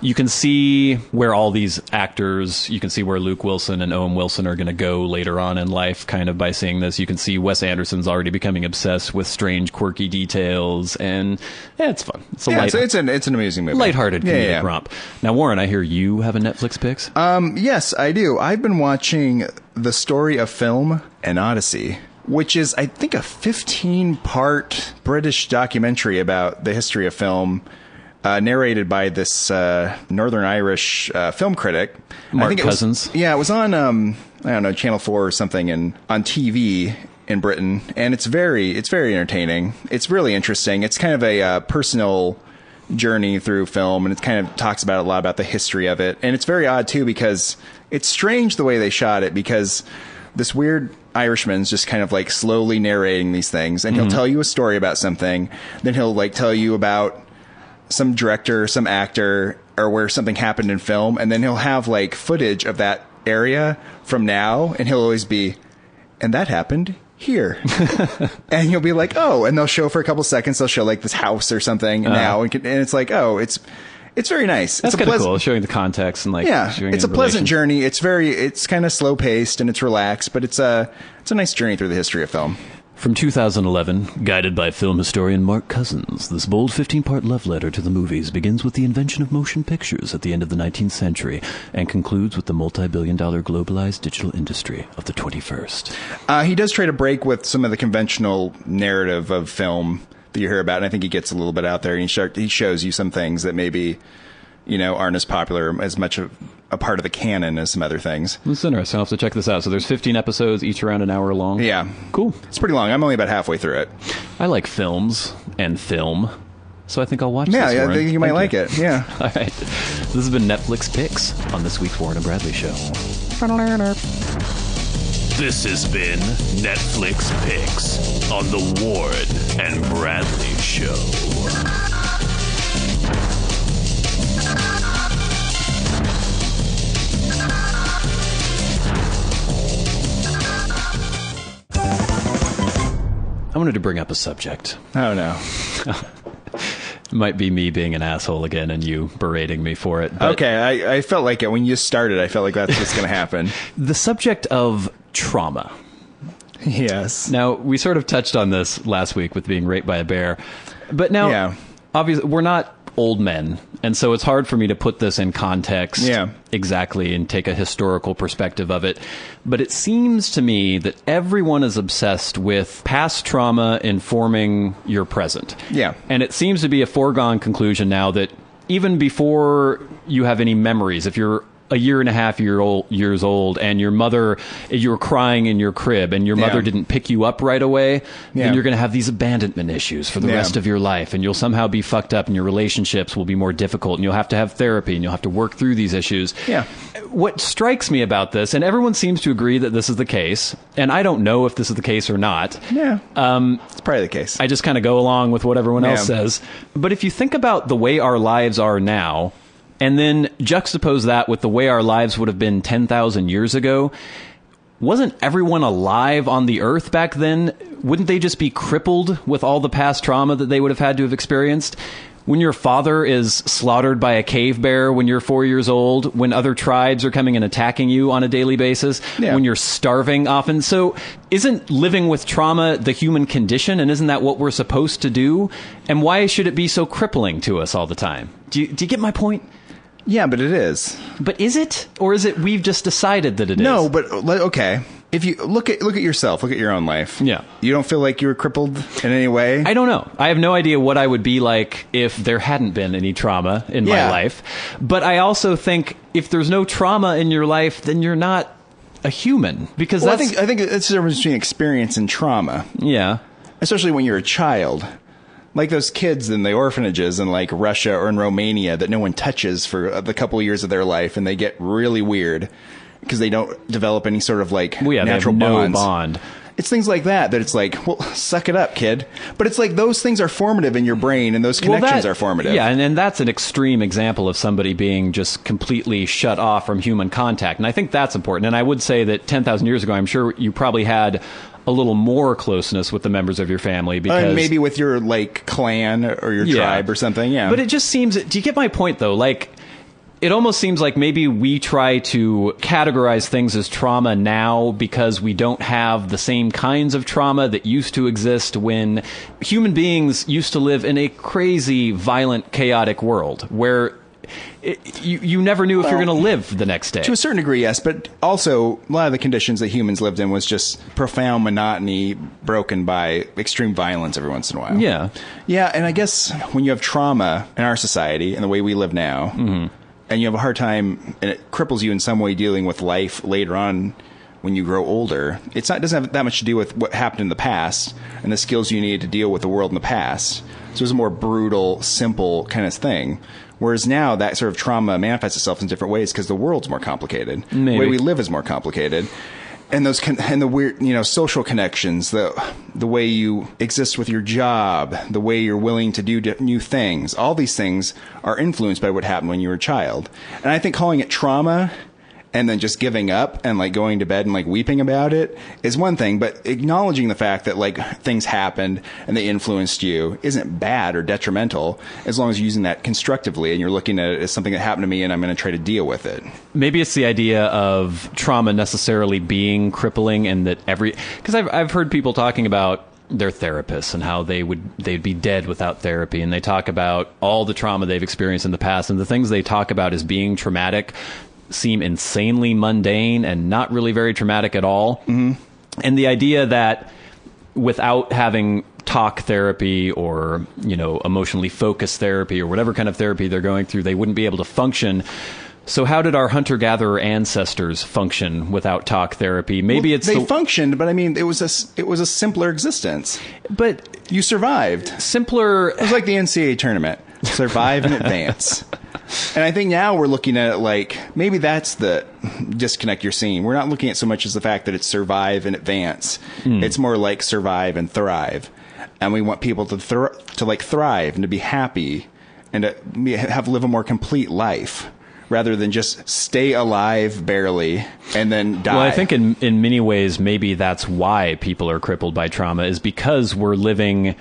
you can see where all these actors, you can see where Luke Wilson and Owen Wilson are going to go later on in life, kind of by seeing this. You can see Wes Anderson's already becoming obsessed with strange, quirky details, and it's fun. It's an amusing movie. Lighthearted comedic romp. Now, Warren, I hear you have a Netflix Pix? Yes, I do. I've been watching The Story of Film, An Odyssey, which is, I think, a 15-part British documentary about the history of film, narrated by this Northern Irish film critic, Mark Cousins. It was on I don't know, Channel 4 or something, and on TV in Britain, and it's very entertaining. It's really interesting. It's kind of a personal journey through film, and it kind of talks about a lot about the history of it. And it's very odd too, because it's strange the way they shot it, because this weird Irishman's just kind of like slowly narrating these things, and he'll tell you a story about something, then he'll like tell you about some director, some actor, or where something happened in film, and then he'll have like footage of that area from now, and he'll always be, and that happened here. And you'll be like, oh, and they'll show for a couple seconds, they'll show like this house or something now, and it's like, oh, it's very nice. That's kind of cool, showing the context and like, it's a pleasant journey. It's kind of slow paced and it's relaxed, but it's a nice journey through the history of film. From 2011, guided by film historian Mark Cousins, this bold 15-part love letter to the movies begins with the invention of motion pictures at the end of the 19th century and concludes with the multi-billion-dollar globalized digital industry of the 21st. He does try to break with some of the conventional narrative of film that you hear about, and I think he gets a little bit out there. He shows you some things that maybe, aren't as popular, as much of a part of the canon as some other things. That's interesting. I'll have to check this out. So there's 15 episodes, each around an hour long? Yeah. Cool. It's pretty long. I'm only about halfway through it. I like films and film, so I think I'll watch this. Yeah, I think you might like it. Yeah. All right. This has been Netflix Pix on this week's Warren and Bradley Show. This has been Netflix Pix on the Warren and Bradley Show. I wanted to bring up a subject. Oh, no. It might be me being an asshole again and you berating me for it. But okay, I felt like it. When you started, I felt like that's what's going to happen. The subject of trauma. Yes. Now, we sort of touched on this last week with being raped by a bear. But now, obviously, we're not old men, and so it's hard for me to put this in context exactly and take a historical perspective of it. But it seems to me that everyone is obsessed with past trauma informing your present. Yeah. And it seems to be a foregone conclusion now that even before you have any memories, if you're a year and a half years old and you were crying in your crib and your mother didn't pick you up right away, then you're going to have these abandonment issues for the rest of your life, and you'll somehow be fucked up and your relationships will be more difficult and you'll have to have therapy and you'll have to work through these issues. Yeah. What strikes me about this, and everyone seems to agree that this is the case, and I don't know if this is the case or not. Yeah. It's probably the case. I just kind of go along with what everyone else says. But if you think about the way our lives are now, and then juxtapose that with the way our lives would have been 10,000 years ago, wasn't everyone alive on the earth back then? Wouldn't they just be crippled with all the past trauma that they would have had to have experienced? When your father is slaughtered by a cave bear when you're 4 years old, when other tribes are coming and attacking you on a daily basis, when you're starving often. So isn't living with trauma the human condition, and isn't that what we're supposed to do? And why should it be so crippling to us all the time? Do you get my point? Yeah, but it is. But is it? Or is it we've just decided that it is? No, but okay. If you look at yourself, look at your own life. Yeah. You don't feel like you were crippled in any way? I don't know. I have no idea what I would be like if there hadn't been any trauma in my life. But I also think if there's no trauma in your life, then you're not a human. Because I think it's the difference between experience and trauma. Yeah. Especially when you're a child. Like those kids in the orphanages in like Russia or in Romania that no one touches for the couple of years of their life, and they get really weird because they don't develop any sort of like natural bonds. No bond. It's things like that it's like, well, suck it up, kid. But it's like those things are formative in your brain, and those connections are formative. Yeah, and that's an extreme example of somebody being just completely shut off from human contact. And I think that's important. And I would say that 10,000 years ago, I'm sure you probably had a little more closeness with the members of your family, because maybe with your like clan or your tribe or something. Yeah. But it just seems, do you get my point though? Like, it almost seems like maybe we try to categorize things as trauma now because we don't have the same kinds of trauma that used to exist when human beings used to live in a crazy, violent, chaotic world where you never knew if you're going to live the next day. To a certain degree, yes, but also a lot of the conditions that humans lived in was just profound monotony broken by extreme violence every once in a while. Yeah. Yeah, and I guess when you have trauma in our society and the way we live now, and you have a hard time, and it cripples you in some way dealing with life later on when you grow older, it doesn't have that much to do with what happened in the past and the skills you needed to deal with the world in the past. So it's a more brutal, simple kind of thing. Whereas now that sort of trauma manifests itself in different ways because the world's more complicated. Maybe. The way we live is more complicated. and the weird, social connections, the way you exist with your job, the way you're willing to do new things, all these things are influenced by what happened when you were a child. And I think calling it trauma and then just giving up and like going to bed and like weeping about it is one thing, but acknowledging the fact that like things happened and they influenced you isn't bad or detrimental, as long as you're using that constructively and you're looking at it as something that happened to me and I'm going to try to deal with it. Maybe it's the idea of trauma necessarily being crippling, and that because I've heard people talking about their therapists and how they'd be dead without therapy, and they talk about all the trauma they've experienced in the past, and the things they talk about as being traumatic seem insanely mundane and not really very traumatic at all. Mm-hmm. And the idea that without having talk therapy or, emotionally focused therapy or whatever kind of therapy they're going through, they wouldn't be able to function. So how did our hunter-gatherer ancestors function without talk therapy? Maybe they functioned, but I mean, it was a simpler existence. But you survived. Simpler. It was like the NCAA tournament. Survive and advance. And I think now we're looking at it like, maybe that's the disconnect you're seeing. We're not looking at so much as the fact that it's survive and advance. It's more like survive and thrive. And we want people to thrive and to be happy and to live a more complete life, rather than just stay alive barely and then die. Well, I think in many ways, maybe that's why people are crippled by trauma, is because we're living...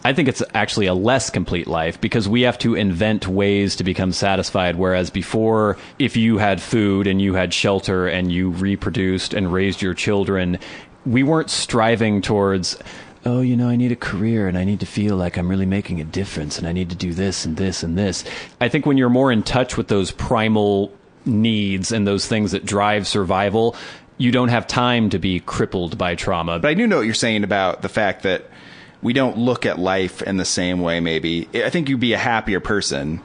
I think it's actually a less complete life, because we have to invent ways to become satisfied. Whereas before, if you had food and you had shelter and you reproduced and raised your children, we weren't striving towards, I need a career and I need to feel like I'm really making a difference and I need to do this and this and this. I think when you're more in touch with those primal needs and those things that drive survival, you don't have time to be crippled by trauma. But I do know what you're saying about the fact that we don't look at life in the same way, maybe. I think you'd be a happier person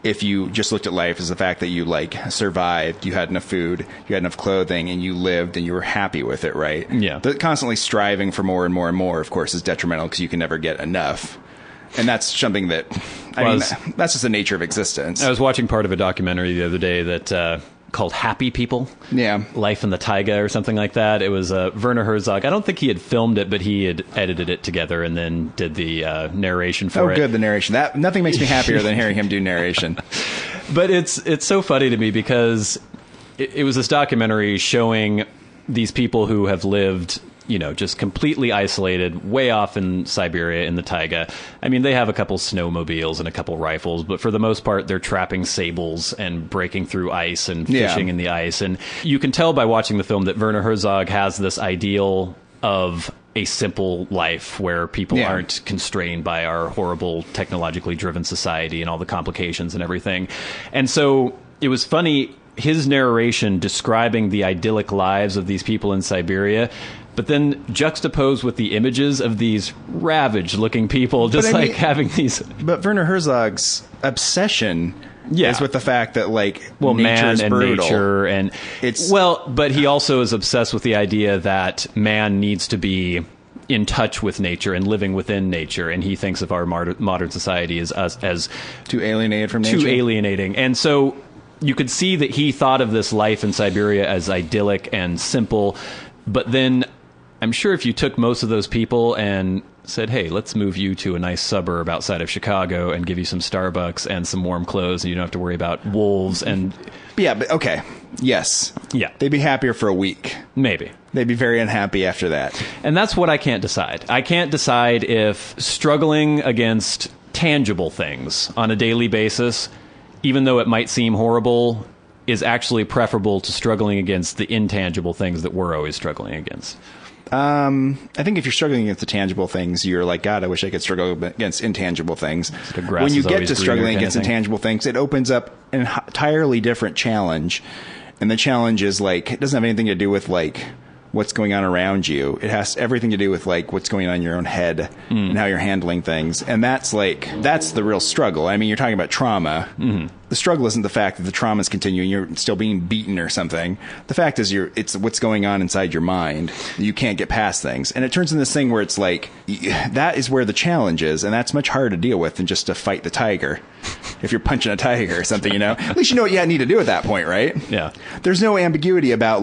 if you just looked at life as the fact that you survived, you had enough food, you had enough clothing, and you lived and you were happy with it, right? Yeah. But constantly striving for more and more and more, of course, is detrimental because you can never get enough. And that's something that, that's just the nature of existence. I was watching part of a documentary the other day that called Happy People. Yeah. Life in the Taiga or something like that. It was Werner Herzog. I don't think he had filmed it, but he had edited it together and then did the narration for it. Oh, good, the narration. Nothing makes me happier than hearing him do narration. But it's so funny to me because it was this documentary showing these people who have lived, just completely isolated, way off in Siberia in the taiga. I mean, they have a couple snowmobiles and a couple rifles, but for the most part, they're trapping sables and breaking through ice and fishing in the ice. And you can tell by watching the film that Werner Herzog has this ideal of a simple life where people aren't constrained by our horrible technologically driven society and all the complications and everything. And so it was funny, his narration describing the idyllic lives of these people in Siberia, but then juxtaposed with the images of these ravaged-looking people, having these... But Werner Herzog's obsession is with the fact that, nature man is and brutal. Nature and... but he also is obsessed with the idea that man needs to be in touch with nature and living within nature, and he thinks of our modern society as too alienated from nature. Too alienating. And so you could see that he thought of this life in Siberia as idyllic and simple, but then I'm sure if you took most of those people and said, hey, let's move you to a nice suburb outside of Chicago and give you some Starbucks and some warm clothes, and you don't have to worry about wolves and... Yeah, but okay. Yes. Yeah. They'd be happier for a week. Maybe. They'd be very unhappy after that. And that's what I can't decide. I can't decide if struggling against tangible things on a daily basis, even though it might seem horrible, is actually preferable to struggling against the intangible things that we're always struggling against. I think if you're struggling against the tangible things, you're like, God, I wish I could struggle against intangible things. When you get to struggling against intangible things, it opens up an entirely different challenge. And the challenge is it doesn't have anything to do with what's going on around you. It has everything to do with what's going on in your own head and how you're handling things. And that's the real struggle. I mean, you're talking about trauma. Mm-hmm. The struggle isn't the fact that the trauma is continuing, you're still being beaten or something. The fact is it's what's going on inside your mind. You can't get past things. And it turns into this thing where it's that is where the challenge is, and that's much harder to deal with than just to fight the tiger. If you're punching a tiger or something, at least you know what you need to do at that point, right? Yeah. There's no ambiguity about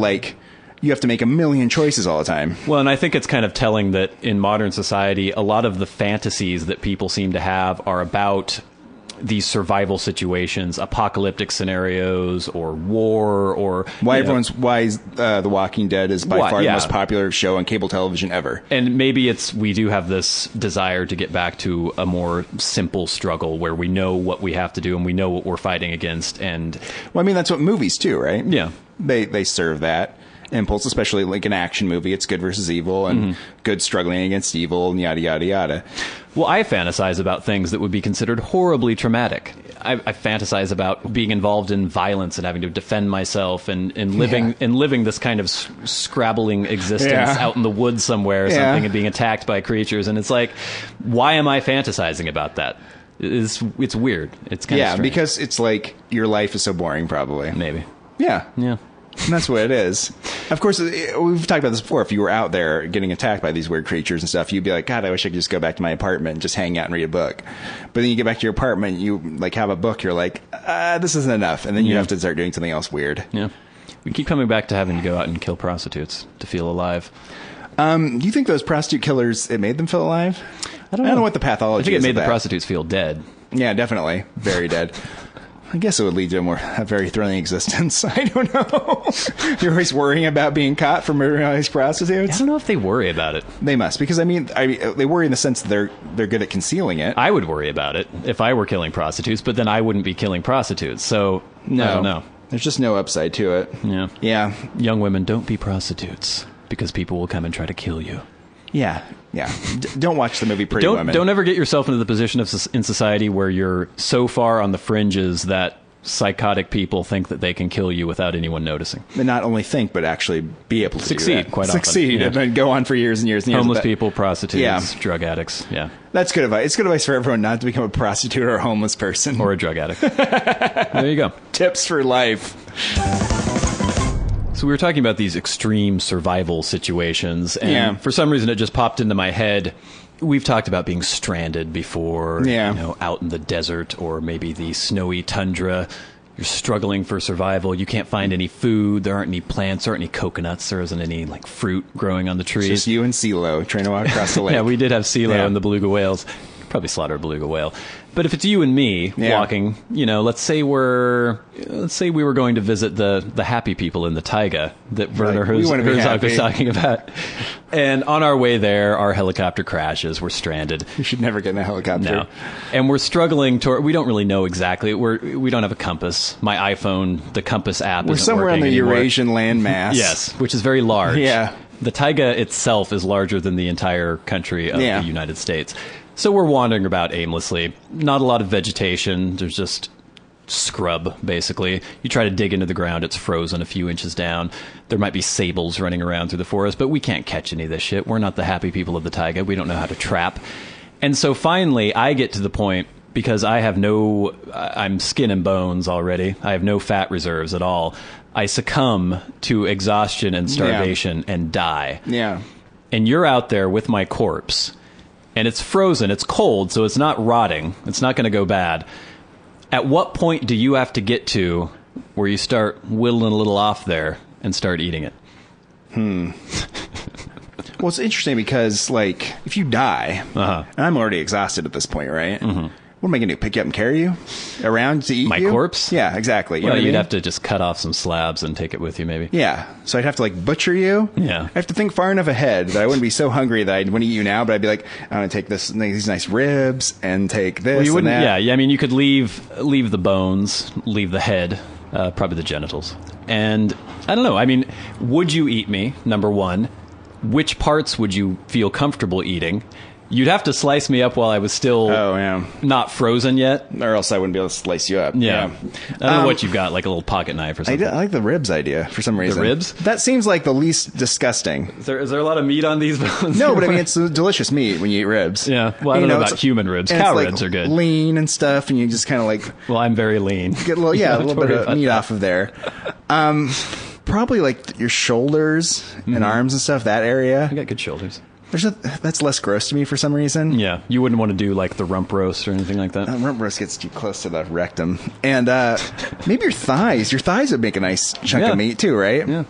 you have to make a million choices all the time. Well, and I think it's kind of telling that in modern society, a lot of the fantasies that people seem to have are about these survival situations, apocalyptic scenarios, or war, or why The Walking Dead is by far the most popular show on cable television ever. And maybe we do have this desire to get back to a more simple struggle where we know what we have to do and we know what we're fighting against. And well, I mean, that's what movies too, right? Yeah, they serve that impulse, especially like an action movie. It's good versus evil, and good struggling against evil, and yada yada yada. Well, I fantasize about things that would be considered horribly traumatic. I fantasize about being involved in violence and having to defend myself and living this kind of scrabbling existence out in the woods somewhere or something, and being attacked by creatures. And it's like, why am I fantasizing about that? It's weird. It's kind of strange. Because it's like your life is so boring, probably. Maybe. Yeah. Yeah. And that's what it is. Of course, we've talked about this before. If you were out there getting attacked by these weird creatures and stuff, you'd be like, God, I wish I could just go back to my apartment and just hang out and read a book. But then you get back to your apartment, you like have a book, you're like, this isn't enough. And then you have to start doing something else weird. Yeah. We keep coming back to having to go out and kill prostitutes to feel alive. Do you think those prostitute killers, it made them feel alive? I don't know what the pathology is. I think it made the prostitutes feel dead. Yeah, definitely. Very dead. I guess it would lead to a very thrilling existence. I don't know. You're always worrying about being caught for murdering all these prostitutes. I don't know if they worry about it. They must, because I mean, they worry in the sense that they're good at concealing it. I would worry about it if I were killing prostitutes, but then I wouldn't be killing prostitutes. So I don't know. There's just no upside to it. Yeah. Yeah. Young women, don't be prostitutes because people will come and try to kill you. Yeah. Yeah. Don't watch the movie Pretty Women. Don't ever get yourself into the position in society where you're so far on the fringes that psychotic people think that they can kill you without anyone noticing. And not only think, but actually be able to succeed quite often. Succeed, and then go on for years and years and years. Homeless people, prostitutes, drug addicts. Yeah. That's good advice. It's good advice for everyone not to become a prostitute or a homeless person. Or a drug addict. There you go. Tips for life. So we were talking about these extreme survival situations, and for some reason it just popped into my head. We've talked about being stranded before, out in the desert or maybe the snowy tundra. You're struggling for survival. You can't find any food. There aren't any plants. There aren't any coconuts. There isn't any fruit growing on the trees. It's just you and CeeLo trying to walk across the lake. Yeah, we did have CeeLo and the beluga whales. Probably slaughter a beluga whale. But if it's you and me walking, let's say we were going to visit the happy people in the taiga that Werner Herzog was talking about. And on our way there, our helicopter crashes. We're stranded. You should never get in a helicopter. No. And we're struggling we don't really know exactly. We don't have a compass. My iPhone, the compass app, we're somewhere on the Eurasian landmass. Yes, which is very large. Yeah. The taiga itself is larger than the entire country of the United States. So we're wandering about aimlessly. Not a lot of vegetation. There's just scrub, basically. You try to dig into the ground, it's frozen a few inches down. There might be sables running around through the forest, but we can't catch any of this shit. We're not the happy people of the taiga. We don't know how to trap. And so finally, I get to the point, because I'm skin and bones already. I have no fat reserves at all. I succumb to exhaustion and starvation and die. Yeah. And you're out there with my corpse. And it's frozen, it's cold, so it's not rotting. It's not going to go bad. At what point do you have to get to where you start whittling a little off there and start eating it? Well, it's interesting because, if you die, and I'm already exhausted at this point, right? Mm-hmm. What am I going to do? Pick you up and carry you around to eat my corpse? Yeah, exactly. You know what you'd I mean? have to just cut off some slabs and take it with you, maybe. Yeah. So I'd have to butcher you. Yeah. I have to think far enough ahead that I wouldn't be so hungry that I'd want to eat you now, but I'd be like, I'm going to take these nice ribs and take this. Well, you wouldn't. Yeah. I mean, you could leave the bones, leave the head, probably the genitals, and I don't know. I mean, would you eat me? Number one, which parts would you feel comfortable eating? You'd have to slice me up while I was still not frozen yet. Or else I wouldn't be able to slice you up. Yeah. I don't know what you've got, like a little pocket knife or something. I like the ribs idea for some reason. The ribs? That seems like the least disgusting. Is there a lot of meat on these bones? No, but I mean, it's delicious meat when you eat ribs. Yeah. Well, I don't know about human ribs. Cow ribs are good. Lean and stuff, and you just kind of Well, I'm very lean. Get a little bit of meat off of there. Probably your shoulders and arms and stuff, that area. I got good shoulders. That's less gross to me for some reason. Yeah, you wouldn't want to do the rump roast or anything like that. Rump roast gets too close to the rectum. And maybe your thighs. Your thighs would make a nice chunk of meat too, right? Yeah.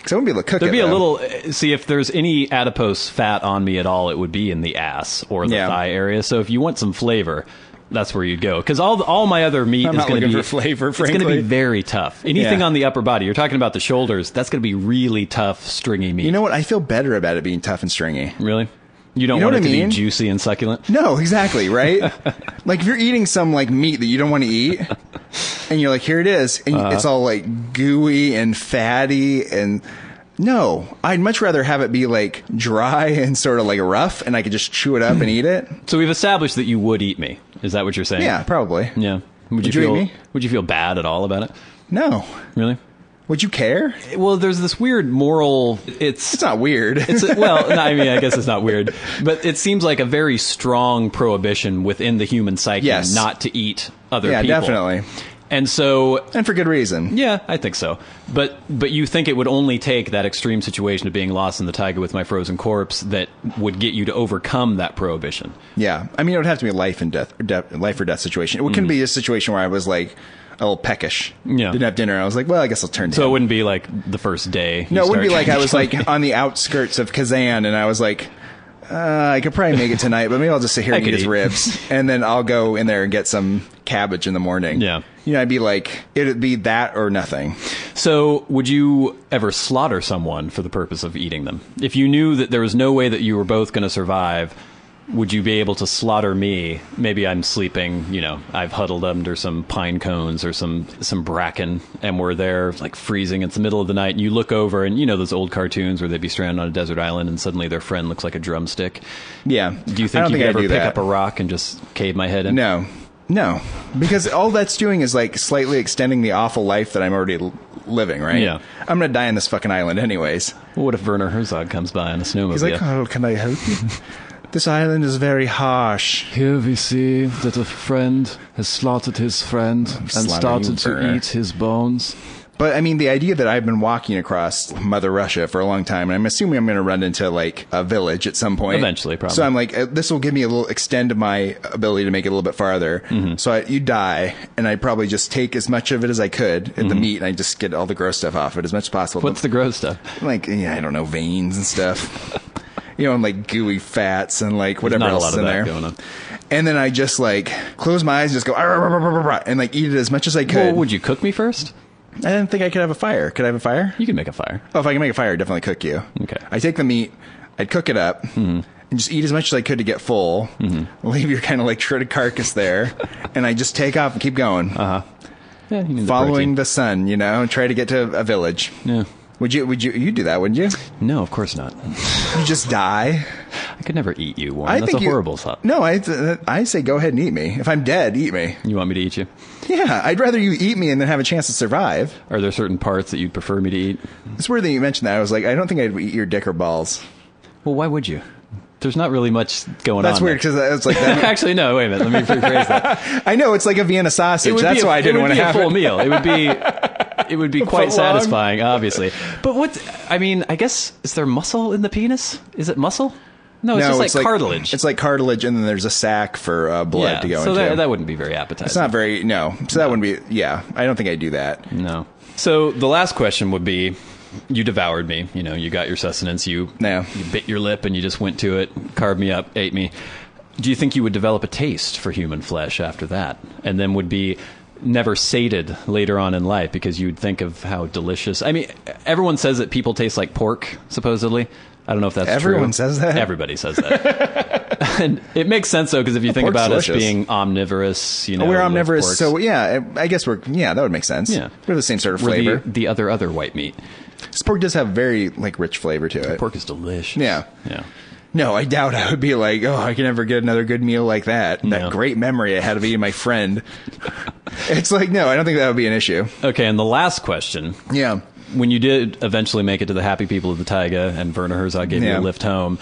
Because I wouldn't be able to cook There'd it. There'd be a little... See, if there's any adipose fat on me at all, it would be in the ass or the thigh area. So if you want some flavor, that's where you'd go. Because all my other meat is going to be... for flavor, frankly. It's going to be very tough. Anything on the upper body. You're talking about the shoulders. That's going to be really tough, stringy meat. You know what? I feel better about it being tough and stringy. Really? You don't want it to be juicy and succulent? No, exactly, right? Like, if you're eating some, like, meat that you don't want to eat, and you're like, here it is, and it's all, like, gooey and fatty, and... No, I'd much rather have it be, like, dry and sort of, like, rough, and I could just chew it up and eat it. So we've established that you would eat me. Is that what you're saying? Yeah, probably. Yeah. Would you eat me? Would you feel bad at all about it? No. Really? Would you care? Well, there's this weird moral... It's not weird. Well, no, I mean, I guess it's not weird. But it seems like a very strong prohibition within the human psyche not to eat other people. Yeah, definitely. And so... And for good reason. Yeah, I think so. But you think it would only take that extreme situation of being lost in the taiga with my frozen corpse that would get you to overcome that prohibition? Yeah. I mean, it would have to be a life or death situation. It couldn't be a situation where I was, like... a little peckish. Yeah. Didn't have dinner. I was like, well, I guess I'll turn to him. It wouldn't be like the first day. No, it wouldn't be like I was like on the outskirts of Kazan and I was like, I could probably make it tonight, but maybe I'll just sit here and eat his ribs. And then I'll go in there and get some cabbage in the morning. Yeah. You know, I'd be like, it'd be that or nothing. So would you ever slaughter someone for the purpose of eating them? If you knew that there was no way that you were both going to survive, would you be able to slaughter me? Maybe I'm sleeping, you know, I've huddled under some pine cones or some bracken, and we're there, like, freezing. It's the middle of the night, and you look over, and you know those old cartoons where they'd be stranded on a desert island, and suddenly their friend looks like a drumstick? Yeah. Do you think you could ever pick up a rock and just cave my head in? No. Because all that's doing is, like, slightly extending the awful life that I'm already living, right? Yeah. I'm going to die on this fucking island anyways. Well, what if Werner Herzog comes by on a snowmobile? He's like, oh, can I help you? This island is very harsh. Here we see that a friend has slaughtered his friend and started to eat his bones. But, I mean, the idea that I've been walking across Mother Russia for a long time, and I'm assuming I'm going to run into, like, a village at some point. Eventually, probably. So I'm like, this will give me a little, extend my ability to make it a little bit farther. Mm-hmm. So you die, and I'd probably just take as much of it as I could, in the meat, and I just get all the gross stuff off it as much as possible. What's the gross stuff? Like, I don't know, veins and stuff. You know, and like gooey fats and like whatever else is in there. Going on. And then I just like close my eyes and just go and like eat it as much as I could. Well, would you cook me first? I didn't think I could have a fire. Could I have a fire? You can make a fire. Oh, if I can make a fire, I'd definitely cook you. Okay. I take the meat, I'd cook it up, and just eat as much as I could to get full. Leave your kind of like shredded carcass there, and I just take off and keep going. Yeah, following the sun, you know, and try to get to a village. Yeah. Would you do that, wouldn't you? No, of course not. You just die? I could never eat you, Warren. That's a horrible thought. No, I say go ahead and eat me. If I'm dead, eat me. You want me to eat you? Yeah, I'd rather you eat me and then have a chance to survive. Are there certain parts that you'd prefer me to eat? It's weird that you mentioned that. I was like, I don't think I'd eat your dick or balls. Well, why would you? There's not really much going on. That's weird because it's like that. Actually, no. Wait a minute. Let me rephrase that. I know it's like a Vienna sausage. That's why I didn't want to have it. It would be a full meal. It would be quite satisfying, obviously. But I mean, I guess, is there muscle in the penis? Is it muscle? No, it's just like cartilage. It's like cartilage, and then there's a sac for blood to go into. So that wouldn't be very appetizing. It's not very, no. So that wouldn't be, yeah. I don't think I'd do that. No. So the last question would be, you devoured me. You know, you got your sustenance. You bit your lip, and you just went to it, carved me up, ate me. Do you think you would develop a taste for human flesh after that? And then would be never sated later on in life because you'd think of how delicious. I mean, everyone says that people taste like pork, supposedly. I don't know if that's true. Everyone says that? Everybody says that. And it makes sense, though, because if you think about us being omnivorous, you know. We're omnivorous, so yeah, I guess that would make sense. Yeah. We're the same sort of flavor. The other white meat. This pork does have very, like, rich flavor to it. Pork is delicious. Yeah. Yeah. No, I doubt I would be like, oh, I can never get another good meal like that. No. That great memory I had of eating my friend. It's like, no, I don't think that would be an issue. Okay, and the last question. Yeah. When you did eventually make it to the happy people of the taiga and Werner Herzog gave you a lift home,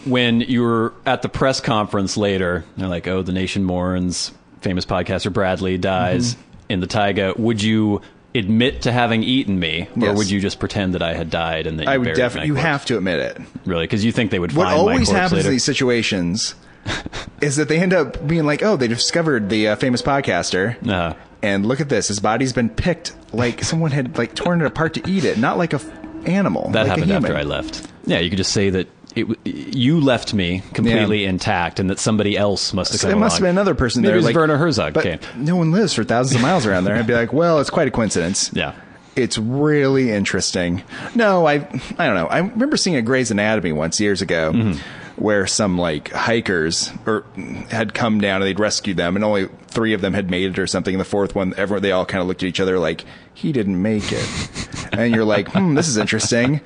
when you were at the press conference later, they're like, oh, the nation mourns, famous podcaster Bradley dies in the taiga, would you admit to having eaten me, or would you just pretend that I had died and that you buried my corpse? You have to admit it. Really? Because you think they would find my corpse later? What always happens in these situations is that they end up being like, oh, they discovered the famous podcaster, and look at this, his body's been picked like someone had like torn it apart to eat it, not like a animal. That like happened a human. after I left. Yeah, you could just say that you left me completely intact, and that somebody else must have come along. It must have been another person Maybe there. It was like, Werner Herzog but came. No one lives for thousands of miles around there. I'd be like, well, it's quite a coincidence. Yeah. It's really interesting. No, I don't know. I remember seeing a Grey's Anatomy once years ago where some like hikers had come down and they'd rescued them, and only 3 of them had made it or something. And the 4th one, they all kind of looked at each other like, he didn't make it. And you're like, this is interesting.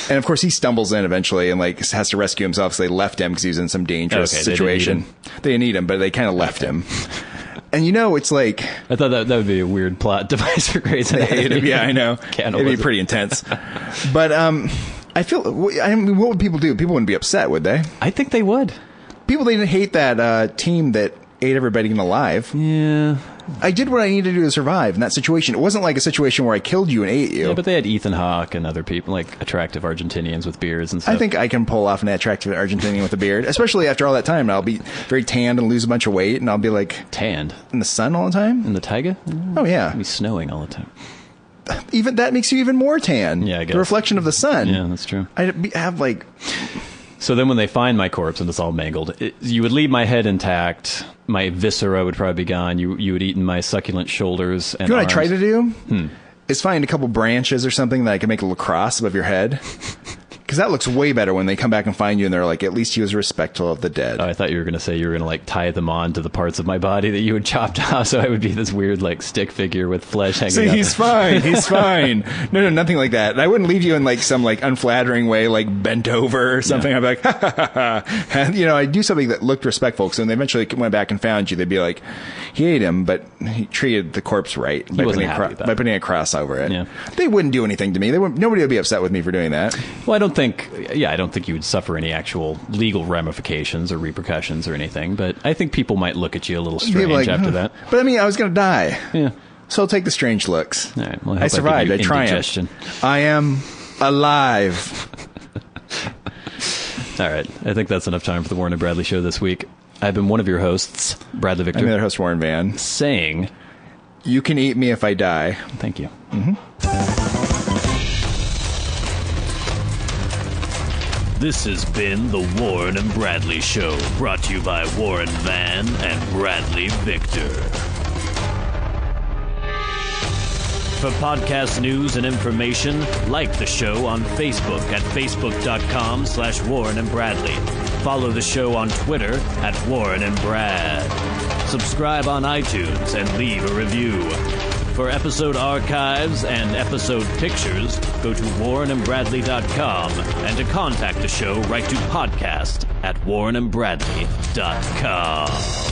And of course he stumbles in eventually and like has to rescue himself, so they left him because he was in some dangerous situation. They didn't need him, but they kind of left him. And it's like... I thought that would be a weird plot device for Grey's Anatomy. Yeah, I know. It'd be pretty intense. But I feel... I mean, what would people do? People wouldn't be upset, would they? I think they would. People didn't hate that team that ate everybody alive. Yeah. I did what I needed to do to survive in that situation. It wasn't like a situation where I killed you and ate you. Yeah, but they had Ethan Hawke and other people, like attractive Argentinians with beards and stuff. I think I can pull off an attractive Argentinian with a beard, especially after all that time. I'll be very tanned and lose a bunch of weight, and I'll be like... Tanned? In the sun all the time? In the taiga? Oh, yeah. It'll be snowing all the time. Even that makes you even more tan. Yeah, I guess. The reflection of the sun. Yeah, that's true. I have like... So then when they find my corpse and it's all mangled, you would leave my head intact. My viscera would probably be gone. You would eat my succulent shoulders and You know what arms. I try to do? Is find a couple branches or something that I can make a little cross above your head. Because that looks way better when they come back and find you and they're like, at least he was respectful of the dead. Oh, I thought you were going to say you were going to like tie them on to the parts of my body that you had chopped off, so I would be this weird like stick figure with flesh hanging See, out. he's fine. He's fine. No, nothing like that. And I wouldn't leave you in like some like unflattering way, like bent over or something. Yeah. I'd be like, ha, ha, ha, ha. And, I'd do something that looked respectful. So when they eventually went back and found you, they'd be like, he ate him, but he treated the corpse right by putting a cross over it. Yeah. They wouldn't do anything to me. Nobody would be upset with me for doing that. Well, I don't think you would suffer any actual legal ramifications or repercussions or anything, but I think people might look at you a little strange after that. But I mean, I was going to die. Yeah. So I'll take the strange looks. All right. Well, I survived. I triumphed. I am alive. All right. I think that's enough time for the Warren and Bradley Show this week. I've been one of your hosts, Bradley Victor. I'm the other host, Warren Van. Saying... You can eat me if I die. Thank you. This has been the Warren and Bradley Show, brought to you by Warren Van and Bradley Victor. For podcast news and information, like the show on Facebook at facebook.com/Warren and Bradley. Follow the show on Twitter at Warren and Brad. Subscribe on iTunes and leave a review. For episode archives and episode pictures, go to warrenandbradley.com, and to contact the show, write to podcast@warrenandbradley.com.